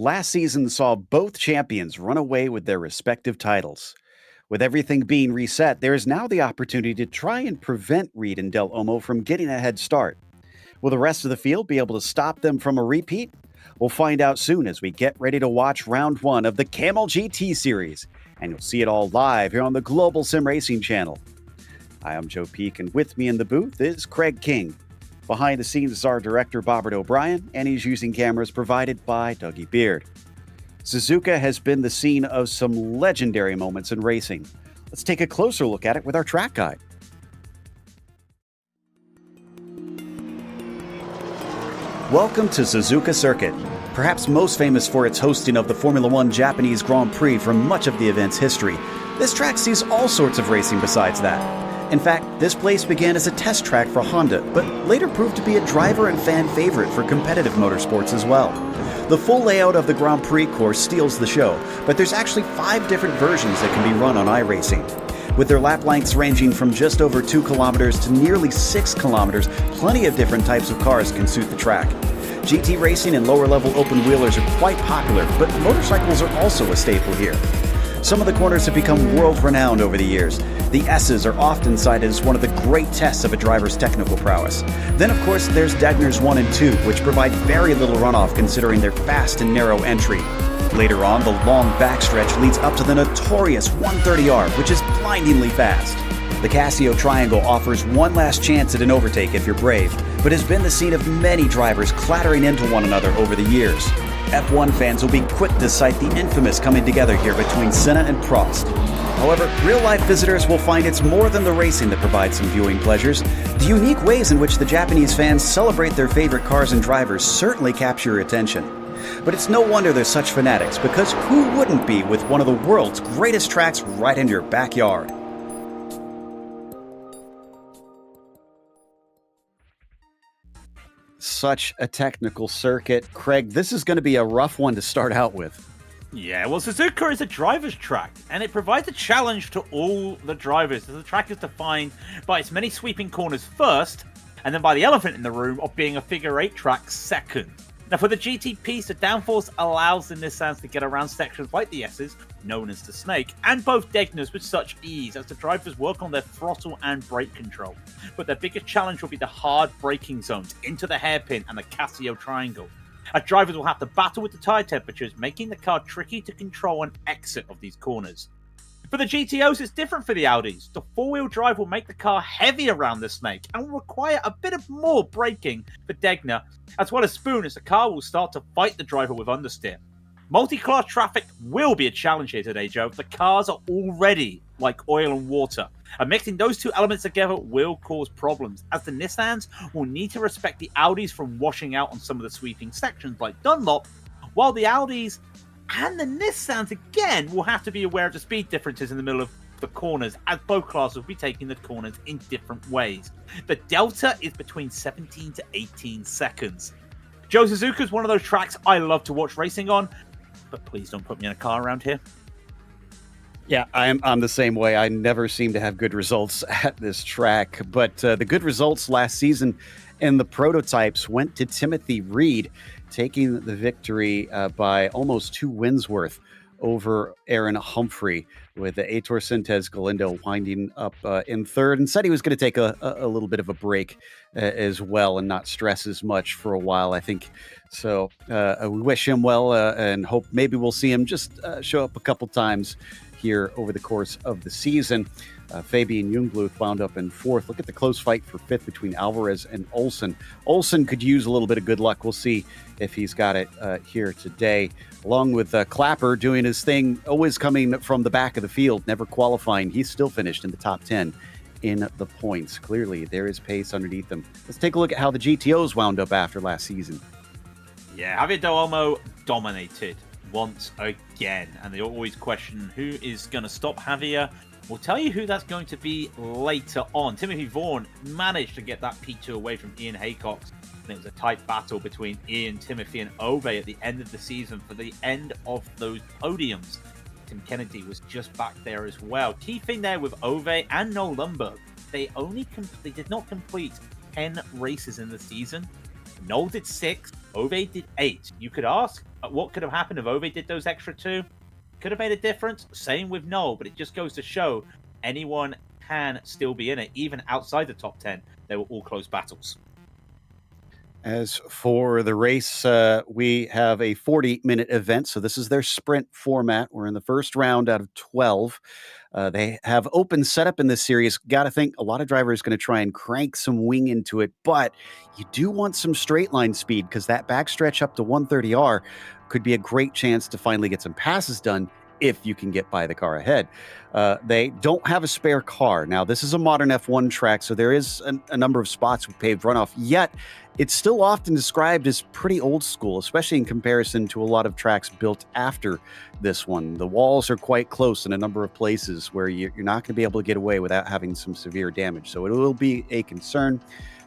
Last season saw both champions run away with their respective titles. With everything being reset, there is now the opportunity to try and prevent Reed and Del Olmo from getting a head start. Will the rest of the field be able to stop them from a repeat? We'll find out soon as we get ready to watch round 1 of the Camel GT series, and you'll see it all live here on the Global SimRacing Channel. Hi, I'm Joe Peak, and with me in the booth is Craig King. Behind the scenes is our director, Bobbert O'Brien, and he's using cameras provided by Dougie Beard. Suzuka has been the scene of some legendary moments in racing. Let's take a closer look at it with our track guide. Welcome to Suzuka Circuit, perhaps most famous for its hosting of the Formula One Japanese Grand Prix for much of the event's history. This track sees all sorts of racing besides that. In fact, this place began as a test track for Honda, but later proved to be a driver and fan favorite for competitive motorsports as well. The full layout of the Grand Prix course steals the show, but there's actually 5 different versions that can be run on iRacing. With their lap lengths ranging from just over 2 kilometers to nearly 6 kilometers, plenty of different types of cars can suit the track. GT racing and lower-level open-wheelers are quite popular, but motorcycles are also a staple here. Some of the corners have become world-renowned over the years. The S's are often cited as one of the great tests of a driver's technical prowess. Then, of course, there's Degner's 1 and 2, which provide very little runoff considering their fast and narrow entry. Later on, the long backstretch leads up to the notorious 130R, which is blindingly fast. The Casio Triangle offers one last chance at an overtake if you're brave, but has been the scene of many drivers clattering into one another over the years. F1 fans will be quick to cite the infamous coming together here between Senna and Prost. However, real-life visitors will find it's more than the racing that provides some viewing pleasures. The unique ways in which the Japanese fans celebrate their favorite cars and drivers certainly capture your attention. But it's no wonder they're such fanatics, because who wouldn't be with one of the world's greatest tracks right in your backyard? Such a technical circuit. Craig, this is going to be a rough one to start out with. Yeah, well, Suzuka is a driver's track, and it provides a challenge to all the drivers. The track is defined by its many sweeping corners first, and then by the elephant in the room of being a figure-8 track second. Now, for the GTPs, the downforce allows the Nissans to get around sections like the S's, known as the Snake, and both Degners with such ease as the drivers work on their throttle and brake control. But their biggest challenge will be the hard braking zones into the hairpin and the Casio Triangle. As drivers will have to battle with the tyre temperatures, making the car tricky to control and exit of these corners. For the GTOs, it's different for the Audis. The 4-wheel drive will make the car heavy around the Snake and will require a bit of more braking for Degner, as well as Spoon, as the car will start to fight the driver with understeer. Multi-class traffic will be a challenge here today, Joe. The cars are already like oil and water, and mixing those two elements together will cause problems, as the Nissans will need to respect the Audis from washing out on some of the sweeping sections like Dunlop, while the Audis and the Nissans again will have to be aware of the speed differences in the middle of the corners, as both classes will be taking the corners in different ways. The delta is between 17 to 18 seconds. Joe, Suzuka is one of those tracks I love to watch racing on, but please don't put me in a car around here. Yeah, I'm the same way. I never seem to have good results at this track, but the good results last season in the prototypes went to Timothy Reed, taking the victory by almost 2 wins worth over Aaron Humphrey, with Aitor Sintez Galindo winding up in third, and said he was going to take a little bit of a break as well and not stress as much for a while, I think. So we wish him well and hope maybe we'll see him just show up a couple times here over the course of the season. Fabian Jungbluth wound up in 4th. Look at the close fight for 5th between Alvarez and Olsen. Olsen could use a little bit of good luck. We'll see if he's got it here today. Along with Clapper doing his thing, always coming from the back of the field, never qualifying. He's still finished in the top 10 in the points. Clearly, there is pace underneath them. Let's take a look at how the GTOs wound up after last season. Yeah, Javier Del Olmo dominated once again, and they always question who is going to stop Javier. We'll tell you who that's going to be later on. Timothy Vaughan managed to get that P2 away from Ian Haycock, and it was a tight battle between Ian, Timothy, and Ove at the end of the season for the end of those podiums. Tim Kennedy was just back there as well. Key thing there with Ove and Noel Lundberg, they did not complete 10 races in the season. Noel did 6, Ove did 8. You could ask, what could have happened if Ove did those extra 2? Could have made a difference. Same with Noel, but it just goes to show anyone can still be in it, even outside the top 10. They were all close battles. As for the race, we have a 40-minute event, so this is their sprint format. We're in the first round out of 12. They have open setup in this series. Got to think a lot of drivers going to try and crank some wing into it, but you do want some straight line speed because that backstretch up to 130R could be a great chance to finally get some passes done if you can get by the car ahead. They don't have a spare car. Now, this is a modern F1 track, so there is a number of spots with paved runoff, yet it's still often described as pretty old school, especially in comparison to a lot of tracks built after this one. The walls are quite close in a number of places where you're not going to be able to get away without having some severe damage, so it will be a concern.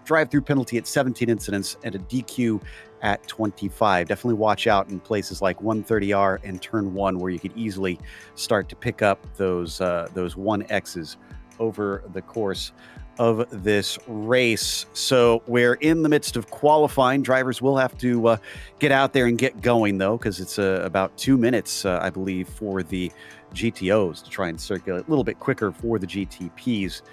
Drive-through penalty at 17 incidents and a DQ at 25. Definitely watch out in places like 130R and turn 1 where you could easily start to pick up those 1Xs over the course of this race. So we're in the midst of qualifying. Drivers will have to get out there and get going, though, because it's about 2 minutes, I believe, for the GTOs to try and circulate a little bit quicker for the GTPs.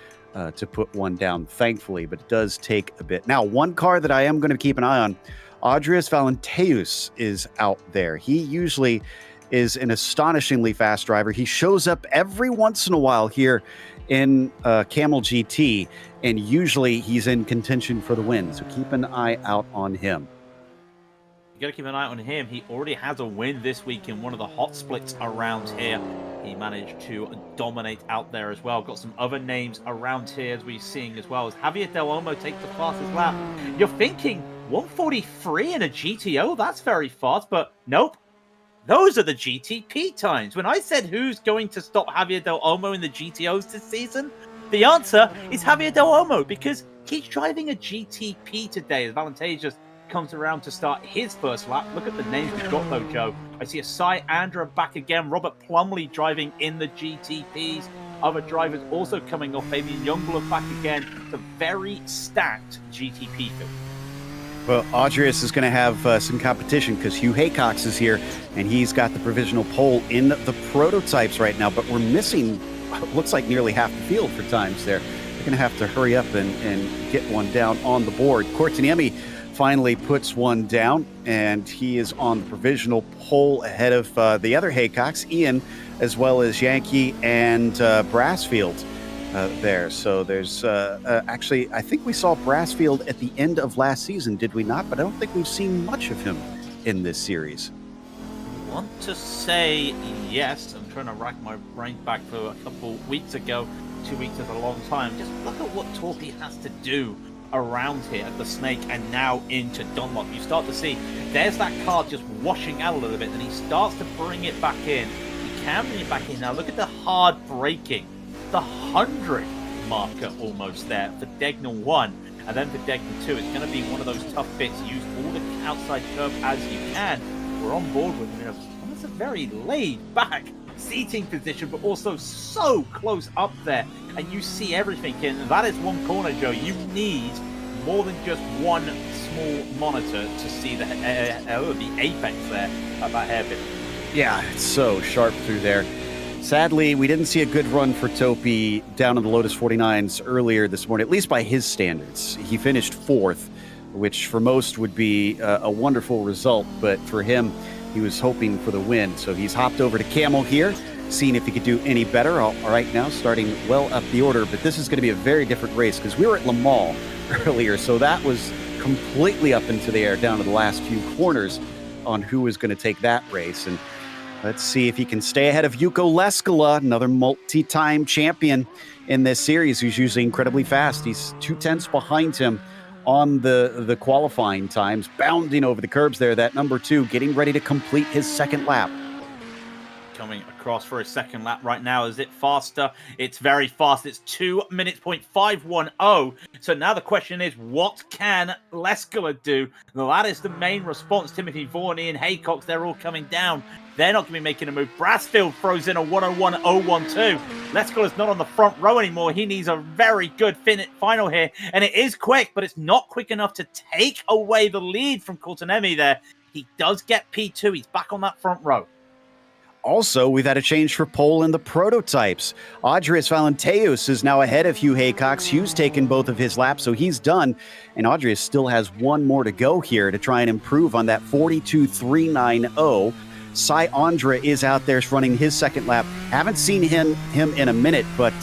To put one down, thankfully, but it does take a bit. Now, one car that I am going to keep an eye on, Adrius Valenteus is out there. He usually is an astonishingly fast driver. He shows up every once in a while here in Camel GT, and usually he's in contention for the win, so keep an eye out on him. You got to keep an eye on him. He already has a win this week in one of the hot splits around here. He managed to dominate out there as well. Got some other names around here as we're seeing as well as Javier Del Olmo takes the fastest lap. You're thinking 143 in a GTO? That's very fast, but nope. Those are the GTP times. When I said who's going to stop Javier Del Olmo in the GTOs this season, the answer is Javier Del Olmo because he's driving a GTP today as Valenteus just comes around to start his first lap. Look at the names we've got though, Joe. I see a Cy Andra back again. Robert Plumley driving in the GTPs. Other drivers also coming off. Fabian Youngblood back again. It's a very stacked GTP field. Well, Adrius is going to have some competition because Hugh Haycox is here, and he's got the provisional pole in the prototypes right now, but we're missing, looks like nearly half the field for times there. They're going to have to hurry up and get one down on the board. Cortiniemi finally puts one down, and he is on the provisional pole ahead of the other Haycox, Ian, as well as Yankee and Brassfield there. So there's actually, I think we saw Brassfield at the end of last season, did we not? But I don't think we've seen much of him in this series. I want to say yes. I'm trying to rack my brain back for a couple weeks ago. 2 weeks is a long time. Just look at what Torpy has to do around here at the Snake and now into Dunlop. You start to see there's that car just washing out a little bit, and he starts to bring it back in. He can bring it back in now. Look at the hard braking, the 100 marker almost there for Degnal 1, and then for Degnal 2 it's going to be one of those tough bits. Use all the outside curve as you can. We're on board with it. It's a very laid back seating position, but also so close up there, and you see everything. And that is one corner, Joe. You need more than just one small monitor to see the apex there at that hairpin. Yeah, it's so sharp through there. Sadly, we didn't see a good run for Topi down in the Lotus 49s earlier this morning, at least by his standards. He finished 4th, which for most would be a wonderful result, but for him, he was hoping for the win. So he's hopped over to Camel here, seeing if he could do any better. All right, now starting well up the order, but this is going to be a very different race because we were at Le Mans earlier, so that was completely up into the air down to the last few corners on who was going to take that race. And let's see if he can stay ahead of Yuko Leskala, another multi-time champion in this series who's usually incredibly fast. He's 2/10 behind him on the qualifying times, bounding over the curbs there. That number 2 getting ready to complete his second lap. Coming across for a second lap right now. Is it faster? It's very fast. It's 2 minutes, .510. So now the question is, what can Leskala do? Well, that is the main response. Timothy Vaughan, Ian Haycox, they're all coming down. They're not going to be making a move. Brassfield throws in a 101.012. Lesko's not on the front row anymore. He needs a very good final here. And it is quick, but it's not quick enough to take away the lead from Kortenemi there. He does get P2. He's back on that front row. Also, we've had a change for pole in the prototypes. Adrius Valenteus is now ahead of Hugh Haycox. Hugh's taken both of his laps, so he's done. And Adrius still has one more to go here to try and improve on that 42.390. Cy Andra is out there running his second lap. Haven't seen him in a minute, but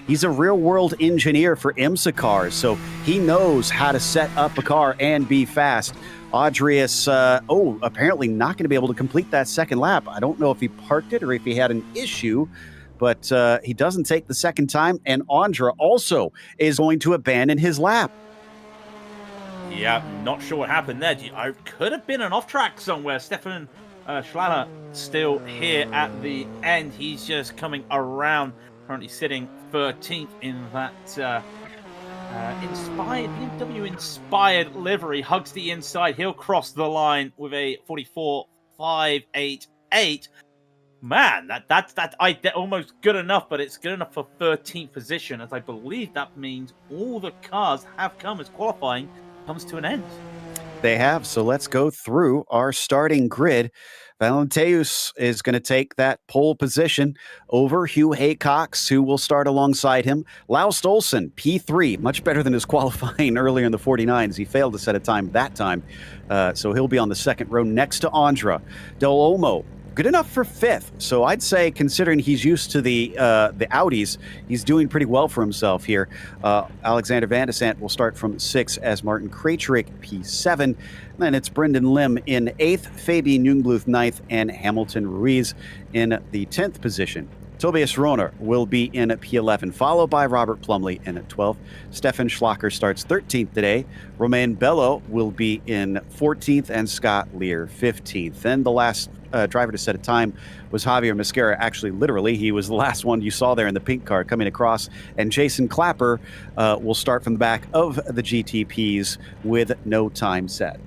he's a real-world engineer for IMSA cars, so he knows how to set up a car and be fast. Adrius, apparently not going to be able to complete that second lap. I don't know if he parked it or if he had an issue, but he doesn't take the second time, and Andra also is going to abandon his lap. Yeah, not sure what happened there. I could have been an off-track somewhere. Stefan Schlatter still here at the end. He's just coming around, currently sitting 13th in that BMW-inspired livery. Hugs the inside. He'll cross the line with a 44.588. Man, that's almost good enough, but it's good enough for 13th position, as I believe that means all the cars have come as qualifying comes to an end. They have, so let's go through our starting grid. Valenteus is going to take that pole position over Hugh Haycox, who will start alongside him. Laust Olsen, P3, much better than his qualifying earlier in the 49s. He failed to set a time that time, so he'll be on the second row next to Andra. Del Olmo, good enough for fifth. So I'd say, considering he's used to the Audis, he's doing pretty well for himself here. Alexander Van de Sant will start from 6 as Martin Krejcik, P7. Then it's Brendan Lim in 8th, Fabian Jungbluth 9th, and Hamilton Ruiz in the 10th position. Tobias Rohner will be in P11, followed by Robert Plumley in 12th. Stefan Schlacker starts 13th today. Romain Bello will be in 14th, and Scott Lear 15th. Then the last driver to set a time was Javier Mascara. Actually, literally, he was the last one you saw there in the pink car coming across. And Jason Clapper will start from the back of the GTPs with no time set.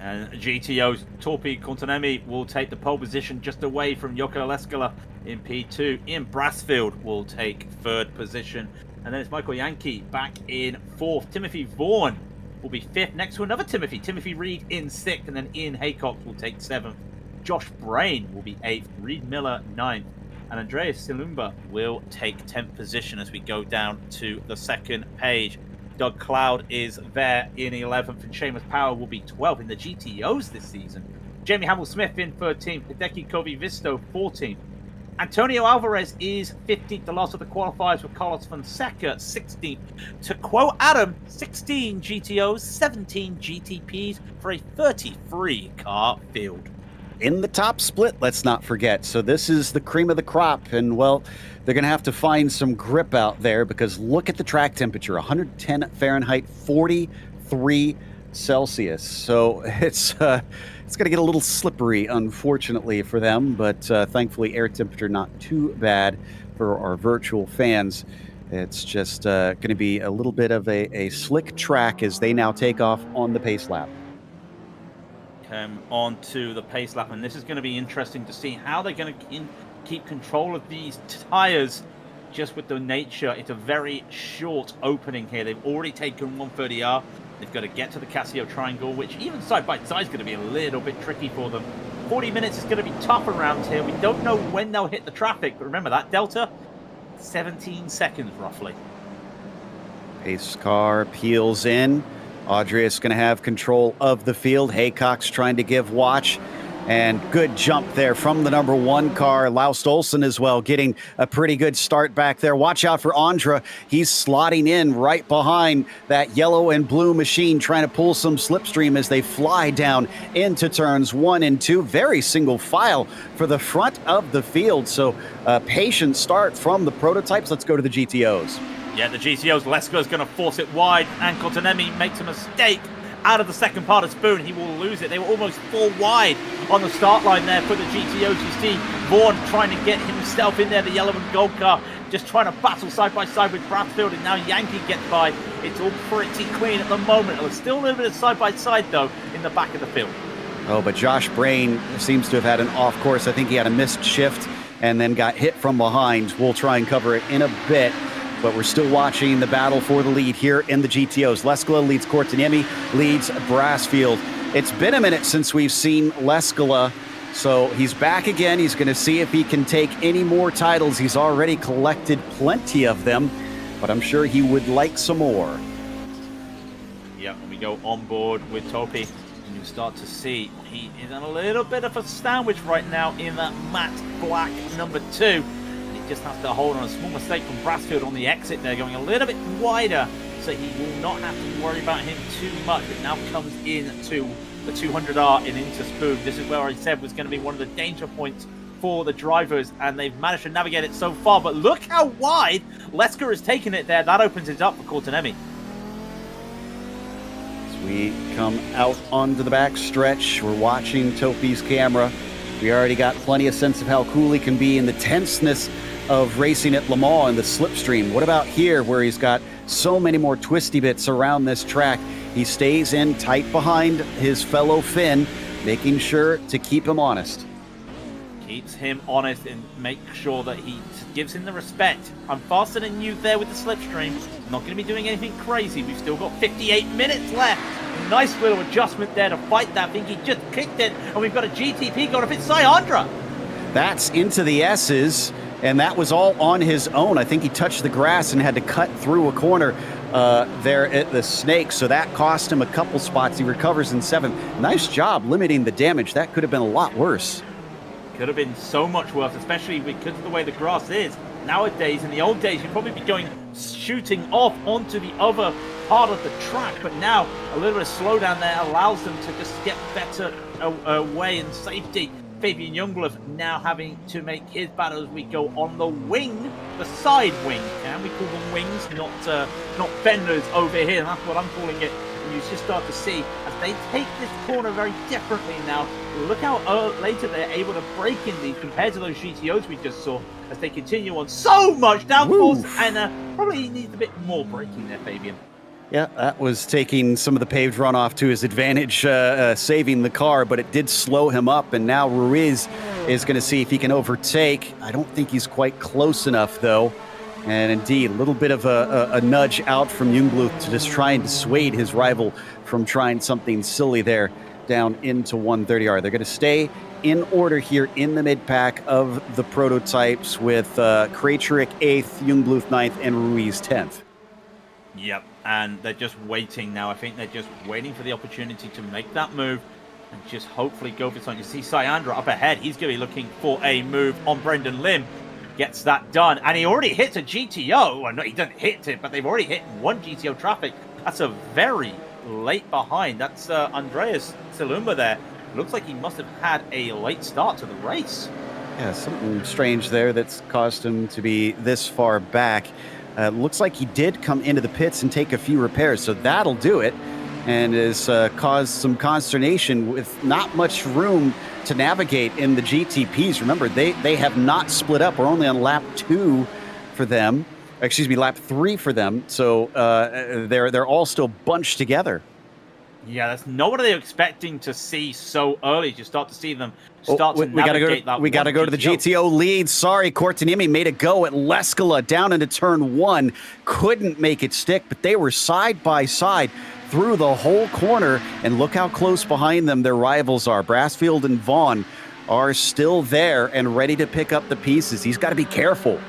And GTO's Torpi Kontanemi will take the pole position just away from Joko Leskola in P2. Ian Brassfield will take third position. And then it's Michael Yankee back in fourth. Timothy Vaughan will be fifth, next to another Timothy. Timothy Reed in sixth, and then Ian Haycock will take seventh. Josh Brain will be eighth. Reed Miller ninth. And Andreas Silumba will take 10th position as we go down to the second page. Doug Cloud is there in 11th, and Seamus Power will be 12th in the GTOs this season. Jamie Hamill-Smith in 13th, Hideki Kobe-Visto 14th. Antonio Alvarez is 15th, the last of the qualifiers, with Carlos Fonseca 16th. To quote Adam, 16 GTOs, 17 GTPs for a 33-car field. In the top split, let's not forget. So this is the cream of the crop, and well, they're going to have to find some grip out there, because look at the track temperature, 110 Fahrenheit, 43 Celsius. So it's going to get a little slippery, unfortunately, for them, but thankfully air temperature not too bad for our virtual fans. It's just going to be a little bit of a slick track as they now take off on the pace lap. On to the pace lap, and this is going to be interesting to see how they're going to keep control of these tires, just with the nature. It's a very short opening here. They've already taken 130R. They've got to get to the Casio Triangle, which even side by side is going to be a little bit tricky for them. 40 minutes is going to be tough around here. We don't know when they'll hit the traffic, but remember that delta, 17 seconds roughly. Pace car peels in. Adrius going to have control of the field. Haycox trying to give watch. And good jump there from the number one car. Laust Olsen as well, getting a pretty good start back there. Watch out for Andra. He's slotting in right behind that yellow and blue machine, trying to pull some slipstream as they fly down into turns 1 and 2. Very single file for the front of the field. So a patient start from the prototypes. Let's go to the GTOs. Yeah, the GTOs. Lesko's going to force it wide, and Kontanemi makes a mistake out of the second part of Spoon. He will lose it. They were almost 4 wide on the start line there for the GTOs. You see Vaughan trying to get himself in there, the yellow and gold car, just trying to battle side by side with Bradfield, and now Yankee gets by. It's all pretty clean at the moment. There's still a little bit of side by side, though, in the back of the field. Oh, but Josh Brain seems to have had an off course. I think he had a missed shift and then got hit from behind. We'll try and cover it in a bit, but we're still watching the battle for the lead here in the GTOs. Leskala leads Kortaniemi, leads Brassfield. It's been a minute since we've seen Leskala, so he's back again. He's going to see if he can take any more titles. He's already collected plenty of them, but I'm sure he would like some more. Yeah, and we go on board with Topi. And you start to see he is in a little bit of a sandwich right now in that matte black number 2. And he just has to hold on a small mistake from Brassfield on the exit there, going a little bit wider, so he will not have to worry about him too much. It now comes into the 200R in Interspoon. This is where I said was going to be one of the danger points for the drivers, and they've managed to navigate it so far. But look how wide Lesker has taken it there. That opens it up for Kortaniemi. We come out onto the back stretch. We're watching Topi's camera. We already got plenty of sense of how cool he can be in the tenseness of racing at Le Mans and the slipstream. What about here, where he's got so many more twisty bits around this track? He stays in tight behind his fellow Finn, making sure to keep him honest. Keeps him honest and make sure that he gives him the respect. I'm faster than you there with the slipstream. I'm not going to be doing anything crazy. We've still got 58 minutes left. Nice little adjustment there to fight that. I think he just kicked it, and we've got a GTP going up. It's Sayandra. That's into the S's, and that was all on his own. I think he touched the grass and had to cut through a corner there at the Snake, so that cost him a couple spots. He recovers in 7th. Nice job limiting the damage. That could have been a lot worse. Could have been so much worse, especially because of the way the grass is. Nowadays, in the old days, you'd probably be shooting off onto the other part of the track, but now a little bit of slowdown there allows them to just get better away in safety. Fabian Youngblood now having to make his battle as we go on the wing, the side wing. Can we call them wings, not fenders over here? And that's what I'm calling it. And you just start to see as they take this corner very differently now. Look how later they're able to break in these compared to those GTOs we just saw as they continue on so much downforce. And probably needs a bit more braking there, Fabian. Yeah, that was taking some of the paved runoff to his advantage, saving the car, but it did slow him up, and now Ruiz is going to see if he can overtake. I don't think he's quite close enough, though. And indeed, a little bit of a nudge out from Youngblood to just try and dissuade his rival from trying something silly there down into 130R. They're going to stay in order here in the mid-pack of the prototypes with Krejcik 8th, Youngblood 9th, and Ruiz 10th. Yep, and they're just waiting now. I think they're just waiting for the opportunity to make that move and just hopefully go for something. You see Sayandra up ahead. He's going to be looking for a move on Brendan Lim. Gets that done, and he already hits a GTO. Well, no, he doesn't hit it, but they've already hit one GTO traffic. That's a very late behind. That's Andreas Silumba there. Looks like he must have had a late start to the race. Yeah, something strange there that's caused him to be this far back. Looks like he did come into the pits and take a few repairs, so that'll do it, and has caused some consternation with not much room to navigate in the GTPs. Remember, they have not split up. We're only on lap 2 for them. Excuse me, lap 3 for them. So they're all still bunched together. Yeah, that's not what they're expecting to see so early. You start to see them start to navigate that. We got to go to the GTO lead. Sorry, Kortaniemi made a go at Leskala down into turn 1. Couldn't make it stick, but they were side by side through the whole corner. And look how close behind them their rivals are. Brassfield and Vaughn are still there and ready to pick up the pieces. He's got to be careful.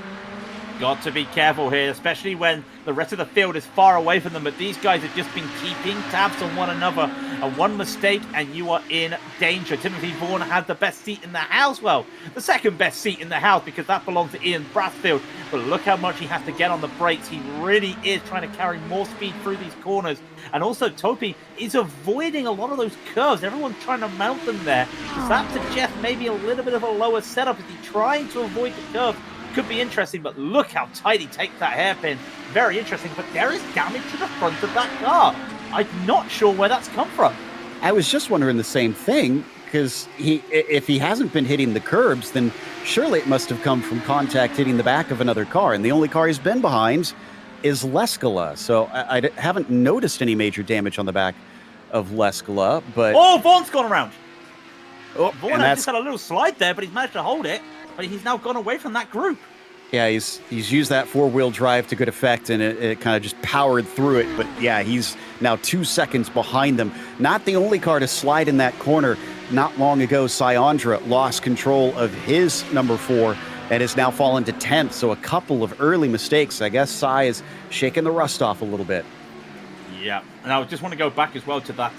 Got to be careful here, especially when the rest of the field is far away from them. But these guys have just been keeping tabs on one another. And one mistake and you are in danger. Timothy Vaughan has the best seat in the house. Well, the second best seat in the house, because that belongs to Ian Brassfield. But look how much he has to get on the brakes. He really is trying to carry more speed through these corners. And also Topi is avoiding a lot of those curves. Everyone's trying to mount them there. So that suggests maybe a little bit of a lower setup. Is he trying to avoid the curves? Could be interesting, but look how tight he takes that hairpin. Very interesting, but there is damage to the front of that car. I'm not sure where that's come from. I was just wondering the same thing, because if he hasn't been hitting the curbs, then surely it must have come from contact hitting the back of another car, and the only car he's been behind is Leskala. So I haven't noticed any major damage on the back of Leskala, but... Oh, Vaughn's gone around. Oh, Vaughan just had a little slide there, but he's managed to hold it. But he's now gone away from that group. Yeah, he's used that four-wheel drive to good effect, and it kind of just powered through it. But yeah, he's now 2 seconds behind them. Not the only car to slide in that corner. Not long ago, Syandra lost control of his number 4 and has now fallen to 10th. So a couple of early mistakes. I guess Sy is shaking the rust off a little bit. Yeah, and I just want to go back as well to that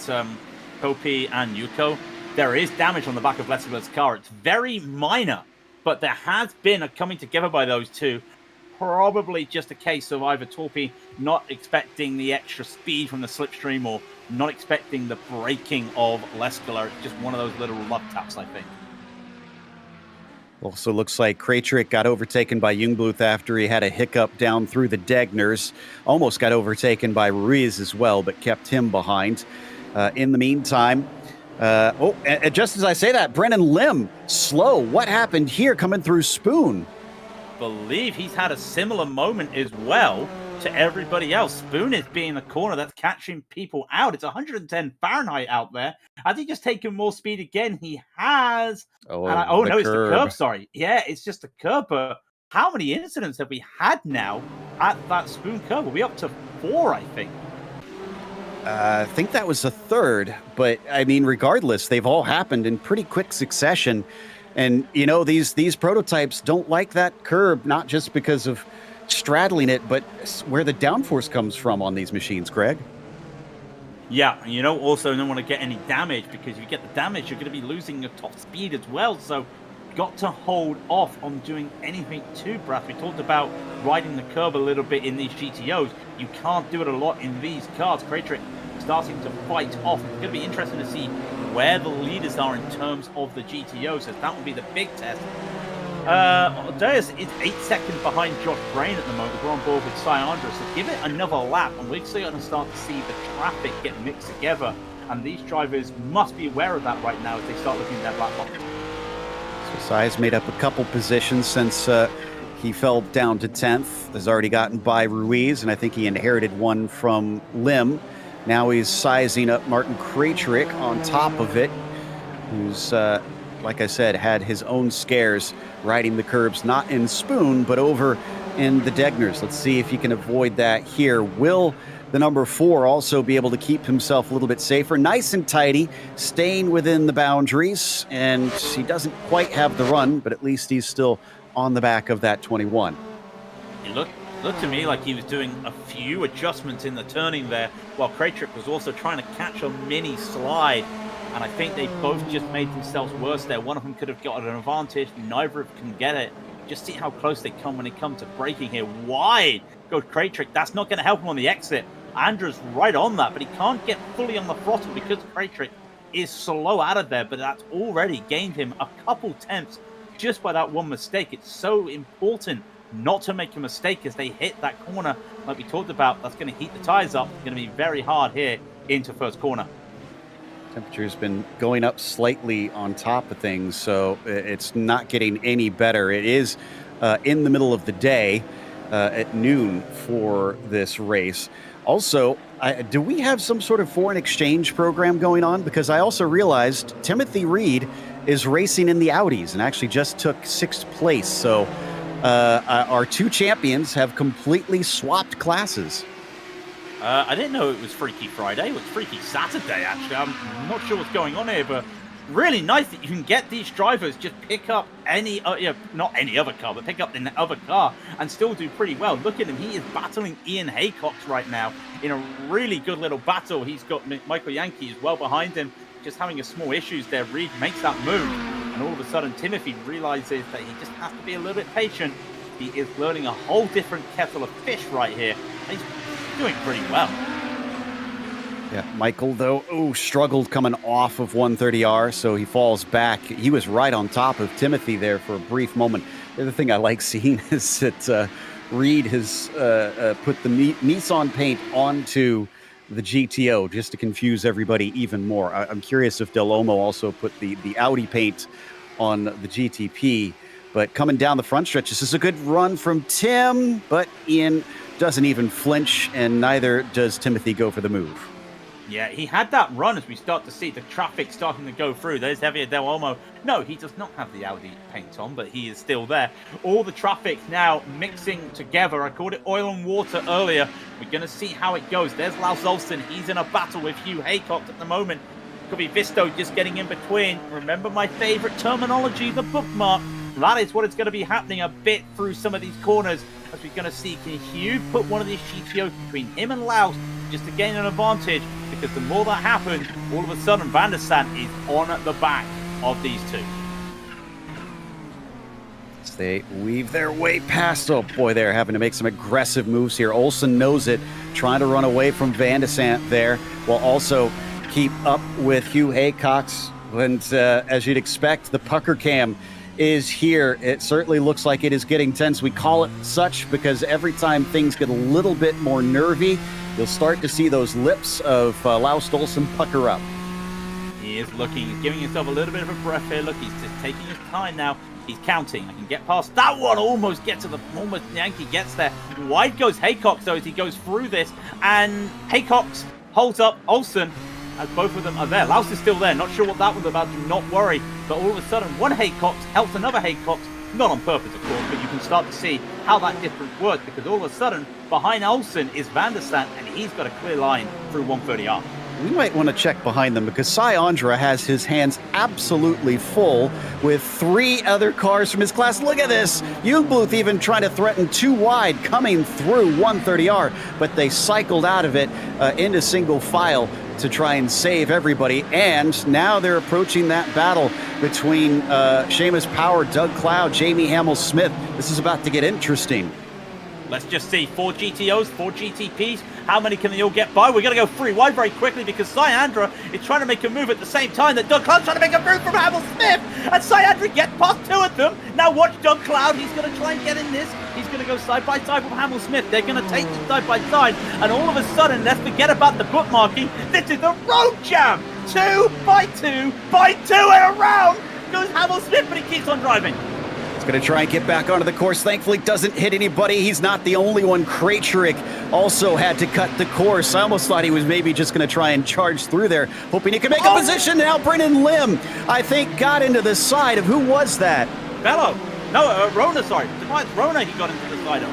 Kopi and Yuko. There is damage on the back of Leslie's car. It's very minor, but there has been a coming together by those two. Probably just a case of either Torpy not expecting the extra speed from the slipstream or not expecting the braking of Leskola. It's just one of those little luck taps, I think. Also looks like Krajcik got overtaken by Jungbluth after he had a hiccup down through the Degners. Almost got overtaken by Ruiz as well, but kept him behind. In the meantime, and just as I say that, Brennan Lim, slow. What happened here coming through Spoon? Believe he's had a similar moment as well to everybody else. Spoon is being the corner that's catching people out. It's 110 Fahrenheit out there. Has he just taken more speed again? He has. Oh, no, it's the curb. Sorry. Yeah, it's just the curb. But how many incidents have we had now at that Spoon curb? Are we up to 4, I think? I think that was the 3rd, but I mean, regardless, they've all happened in pretty quick succession. And, you know, these prototypes don't like that curb, not just because of straddling it, but where the downforce comes from on these machines, Greg. Yeah, and you don't want to get any damage, because if you get the damage, you're going to be losing your top speed as well. So got to hold off on doing anything too brash. We talked about riding the curb a little bit in these GTOs. You can't do it a lot in these cars. Krajcik starting to fight off. It's going to be interesting to see where the leaders are in terms of the GTOs, as that will be the big test. Deus is 8 seconds behind Josh Brain at the moment. We're on board with Syandra, so give it another lap, and we're going to start to see the traffic get mixed together. And these drivers must be aware of that right now as they start looking at their black box. So Sy's made up a couple positions since he fell down to 10th. Has already gotten by Ruiz, and I think he inherited one from Lim. Now he's sizing up Martin Krajcik on top of it, who's, like I said, had his own scares riding the curbs, not in Spoon, but over in the Degners. Let's see if he can avoid that here. Will the number 4 also be able to keep himself a little bit safer? Nice and tidy, staying within the boundaries, and he doesn't quite have the run, but at least he's still on the back of that 21. It looked to me like he was doing a few adjustments in the turning there, while Krajcik was also trying to catch a mini slide. And I think they both just made themselves worse there. One of them could have got an advantage. Neither of them can get it. Just see how close they come when it comes to braking here. Wide goes Krajcik. That's not going to help him on the exit. Andrew's right on that, but he can't get fully on the throttle because Krajcik is slow out of there. But that's already gained him a couple tenths just by that one mistake. It's so important not to make a mistake as they hit that corner like we talked about. That's going to heat the tires up. It's going to be very hard here into first corner. Temperature's been going up slightly on top of things, so it's not getting any better. It is in the middle of the day at noon for this race. Also, do we have some sort of foreign exchange program going on? Because I also realized Timothy Reed is racing in the Audis and actually just took 6th place. So our 2 champions have completely swapped classes. I didn't know it was Freaky Friday. It was Freaky Saturday, actually. I'm not sure what's going on here, but really nice that you can get these drivers just pick up any, not any other car, but pick up the other car and still do pretty well. Look at him. He is battling Ian Haycox right now in a really good little battle. He's got Michael Yankee as well behind him, just having a small issues there. Reed makes that move, and all of a sudden Timothy realizes that he just has to be a little bit patient. He is learning a whole different kettle of fish right here. He's doing pretty well. Yeah, Michael, though, struggled coming off of 130R, so he falls back. He was right on top of Timothy there for a brief moment. The other thing I like seeing is that Reed has put the Nissan paint onto the GTO just to confuse everybody even more. I'm curious if Del Olmo also put the Audi paint on the GTP. But coming down the front stretch, this is a good run from Tim, but Ian doesn't even flinch, and neither does Timothy go for the move. Yeah, he had that run as we start to see the traffic starting to go through. There's Javier Del Olmo. No, he does not have the Audi paint on, but he is still there. All the traffic now mixing together. I called it oil and water earlier. We're going to see how it goes. There's Lars Olsen. He's in a battle with Hugh Haycock at the moment. Could be Visto just getting in between. Remember my favorite terminology, the bookmark. That is what is going to be happening a bit through some of these corners. As we're going to see, can Hugh put one of these GTOs between him and Laus just to gain an advantage? Because the more that happens, all of a sudden Van der Sande is on the back of these two. As they weave their way past, oh boy, they're having to make some aggressive moves here. Olsen knows it, trying to run away from Van der Sande there, while also keep up with Hugh Haycock's. And as you'd expect, the pucker cam is here. It certainly looks like it is getting tense. We call it such because every time things get a little bit more nervy, you'll start to see those lips of Laus Olsen pucker up. He is looking, he's giving himself a little bit of a breath here. Look, he's just taking his time now. He's counting. I can get past that one. Almost Yankee gets there. Wide goes Haycock though as he goes through this, and Haycock holds up Olsen as both of them are there. Laus is still there. Not sure what that was about. Do not worry. But all of a sudden, one Haycock helps another Haycock. Not on purpose, of course, but you can start to see how that difference works, because all of a sudden, behind Olsen is Van der Sande, and he's got a clear line through 130R. We might want to check behind them because Cy Andra has his hands absolutely full with 3 other cars from his class. Look at this. Jungbluth even trying to threaten 2 wide coming through 130R, but they cycled out of it into single file to try and save everybody. And now they're approaching that battle between Seamus Power, Doug Cloud, Jamie Hamill-Smith. This is about to get interesting. Let's just see, 4 GTOs, 4 GTPs. How many can they all get by? We're going to go 3 wide very quickly because Syandra is trying to make a move at the same time that Doug Cloud's trying to make a move from Hamill-Smith. And Syandra gets past 2 of them. Now watch Doug Cloud. He's going to try and get in this. He's going to go side by side with Hamill-Smith. They're going to take this side by side. And all of a sudden, let's forget about the bookmarking. This is a road jam. 2 by 2 by 2 and around goes Hamill-Smith, but he keeps on driving. Going to try and get back onto the course. Thankfully, doesn't hit anybody. He's not the only one. Krejcik also had to cut the course. I almost thought he was maybe just going to try and charge through there, hoping he could make a position. Now Brennan Lim, I think, got into the side of, who was that? Bello. No, Rona, sorry. Tobias Rona, he got into the side of.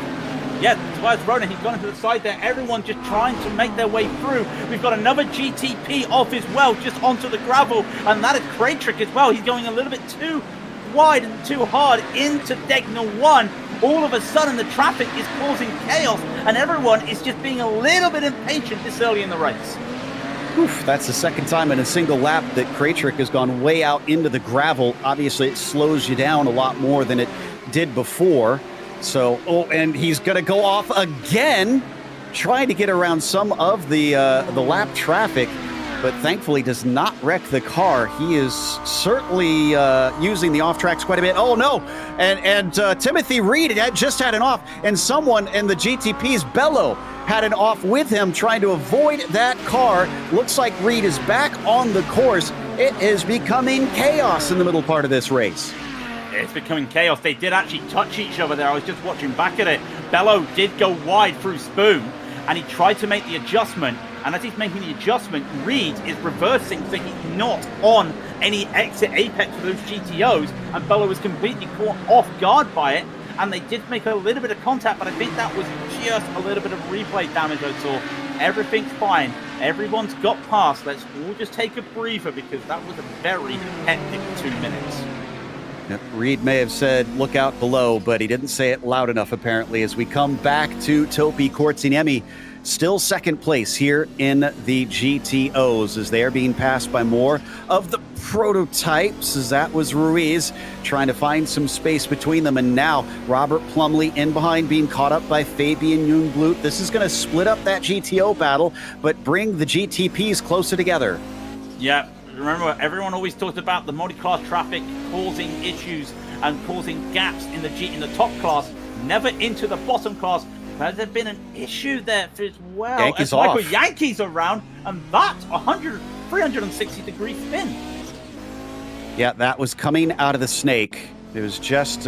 Yeah, Tobias Rona, he's gone into the side there. Everyone just trying to make their way through. We've got another GTP off as well, just onto the gravel. And that is Krejcik as well. He's going a little bit too wide and too hard into Degner 1. All of a sudden the traffic is causing chaos and everyone is just being a little bit impatient this early in the race. Oof, that's the second time in a single lap that Krejcik has gone way out into the gravel. Obviously it slows you down a lot more than it did before. So, and he's going to go off again, trying to get around some of the lap traffic, but thankfully does not wreck the car. He is certainly using the off tracks quite a bit. Oh no! And Timothy Reed had just had an off, and someone in the GTP's Bello had an off with him, trying to avoid that car. Looks like Reed is back on the course. It is becoming chaos in the middle part of this race. It's becoming chaos. They did actually touch each other there. I was just watching back at it. Bello did go wide through Spoon, and he tried to make the adjustment. And as he's making the adjustment, Reed is reversing, so he's not on any exit apex for those GTOs. And Bello was completely caught off guard by it. And they did make a little bit of contact, but I think that was just a little bit of replay damage I saw. Everything's fine. Everyone's got past. Let's all just take a breather because that was a very hectic 2 minutes. Yep. Reed may have said, look out below, but he didn't say it loud enough, apparently, as we come back to Topi Kortsiniemi. Still second place here in the GTOs as they are being passed by more of the prototypes, as that was Ruiz trying to find some space between them. And now Robert Plumley in behind, being caught up by Fabian Jungblut. This is going to split up that GTO battle, but bring the GTPs closer together. Yeah. Remember, everyone always talks about the multi-class traffic causing issues and causing gaps in the top class, never into the bottom class. Has there been an issue there as well? Yankees as Michael off. Yankees around, and that's 360-degree spin. Yeah, that was coming out of the snake. It was just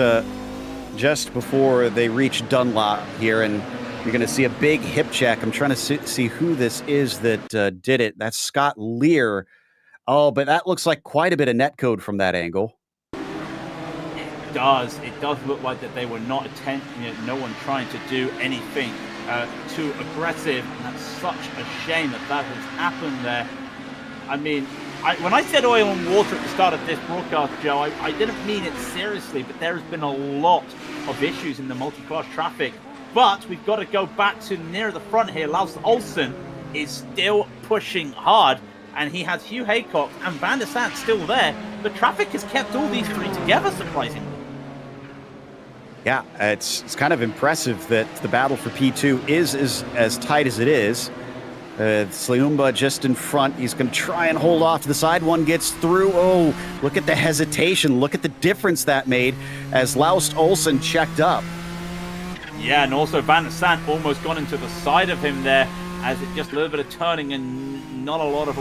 before they reached Dunlop here, and You're going to see a big hip check. I'm trying to see who this is that did it. That's Scott Lear. Oh, but that looks like quite a bit of netcode from that angle. It does look like that they were not no one trying to do anything too aggressive, and that's such a shame that has happened there. I mean, when I said oil and water at the start of this broadcast, Joe, I didn't mean it seriously, but there has been a lot of issues in the multi-class traffic. But we've got to go back to near the front here. Laus Olsen is still pushing hard, and he has Hugh Haycock and Van der Sant still there. The traffic has kept all these three together, surprisingly. Yeah, it's kind of impressive that the battle for P2 is as tight as it is. Sliumba just in front. He's going to try and hold off to the side. One gets through. Oh, look at the hesitation. Look at the difference that made as Laus Olsen checked up. Yeah, and also Van der Sant almost got into the side of him there, as it just a little bit of turning and not a lot of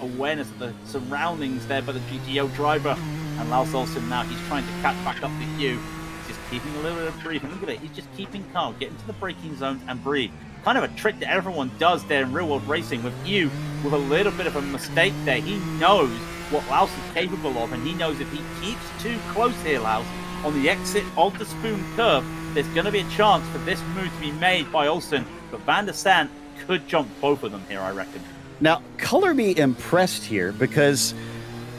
awareness of the surroundings there by the GTO driver. And Laus Olsen now, he's trying to catch back up to Hugh. He's just keeping a little bit of breathing. Look at it, he's just keeping calm, get into the braking zone and breathe. Kind of a trick that everyone does there in real world racing. With Hugh, with a little bit of a mistake there, he knows what Laus is capable of, and he knows if he keeps too close here, Laus, on the exit of the spoon curve, there's going to be a chance for this move to be made by Olsen, but Van der Sant could jump both of them here, I reckon. Now, color me impressed here, because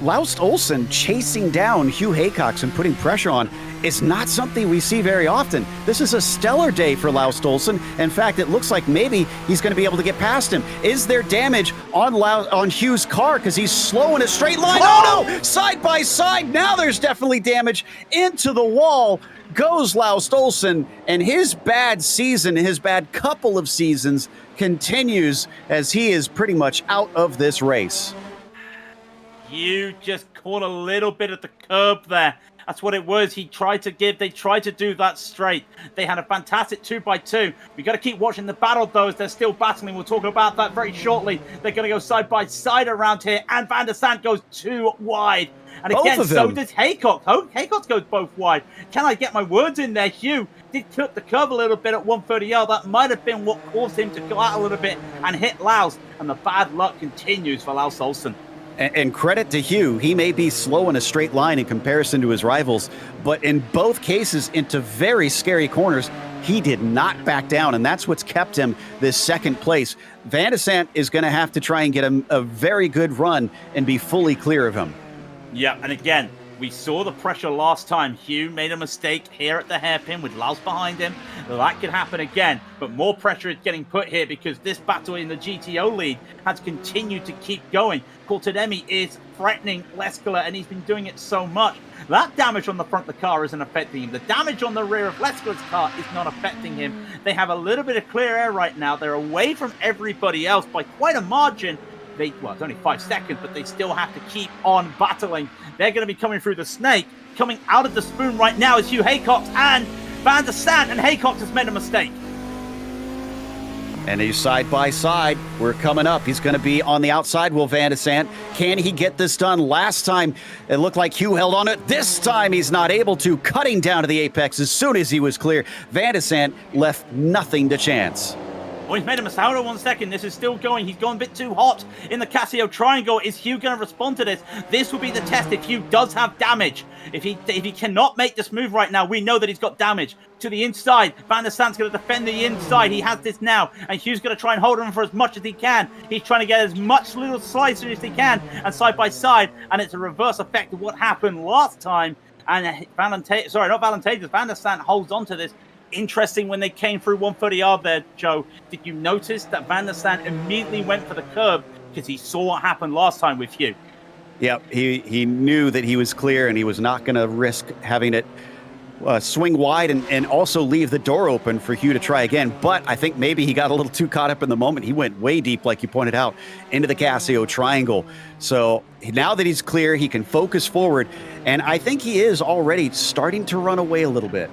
Laus Olsen chasing down Hugh Haycock and putting pressure on is not something we see very often. This is a stellar day for Laus Olsen. In fact, it looks like maybe he's going to be able to get past him. Is there damage on Hugh's car because he's slow in a straight line? Oh no! Side by side, now there's definitely damage. Into the wall goes Laus Olsen, and his bad season, his bad couple of seasons, continues as he is pretty much out of this race. You just caught a little bit at the curb there. That's what it was. They tried to do that straight. They had a fantastic 2x2. We got to keep watching the battle, though, as they're still battling. We'll talk about that very shortly. They're going to go side by side around here, and Van der Sant goes too wide. And again, so does Haycock. Haycock goes both wide. Can I get my words in there? Hugh did cut the curve a little bit at 130L. That might have been what caused him to go out a little bit and hit Laus. And the bad luck continues for Laus Olsen. And credit to Hugh, he may be slow in a straight line in comparison to his rivals, but in both cases into very scary corners, he did not back down, and that's what's kept him this second place. Van der Sant is going to have to try and get a very good run and be fully clear of him. Yeah, and again, we saw the pressure last time. Hugh made a mistake here at the hairpin with Laus behind him. That could happen again, but more pressure is getting put here because this battle in the GTO lead has continued to keep going. Cortademi is threatening Lescala, and he's been doing it so much. That damage on the front of the car isn't affecting him. The damage on the rear of Lescala's car is not affecting him. They have a little bit of clear air right now. They're away from everybody else by quite a margin. Well, it's only 5 seconds, but they still have to keep on battling. They're going to be coming through the snake. Coming out of the spoon right now is Hugh Haycock and Van der Sant, and Haycock has made a mistake. And he's side by side. We're coming up. He's going to be on the outside. Will Van der Sant, can he get this done? Last time, it looked like Hugh held on it. This time, he's not able to. Cutting down to the apex as soon as he was clear. Van der Sant left nothing to chance. Oh, he's made a mistake. Hold on 1 second. This is still going. He's gone a bit too hot in the Casio triangle. Is Hugh going to respond to this? This will be the test if Hugh does have damage. If he cannot make this move right now, we know that he's got damage. To the inside, Van der Sant's going to defend the inside. He has this now, and Hugh's going to try and hold him for as much as he can. He's trying to get as much little slicer as he can, and side by side, and it's a reverse effect of what happened last time. And Van der Sant holds on to this. Interesting when they came through 130R there, Joe. Did you notice that Van der Sant immediately went for the curb because he saw what happened last time with Hugh? Yep, he knew that he was clear and he was not going to risk having it swing wide and also leave the door open for Hugh to try again. But I think maybe he got a little too caught up in the moment. He went way deep, like you pointed out, into the Casio triangle. So now that he's clear, he can focus forward. And I think he is already starting to run away a little bit.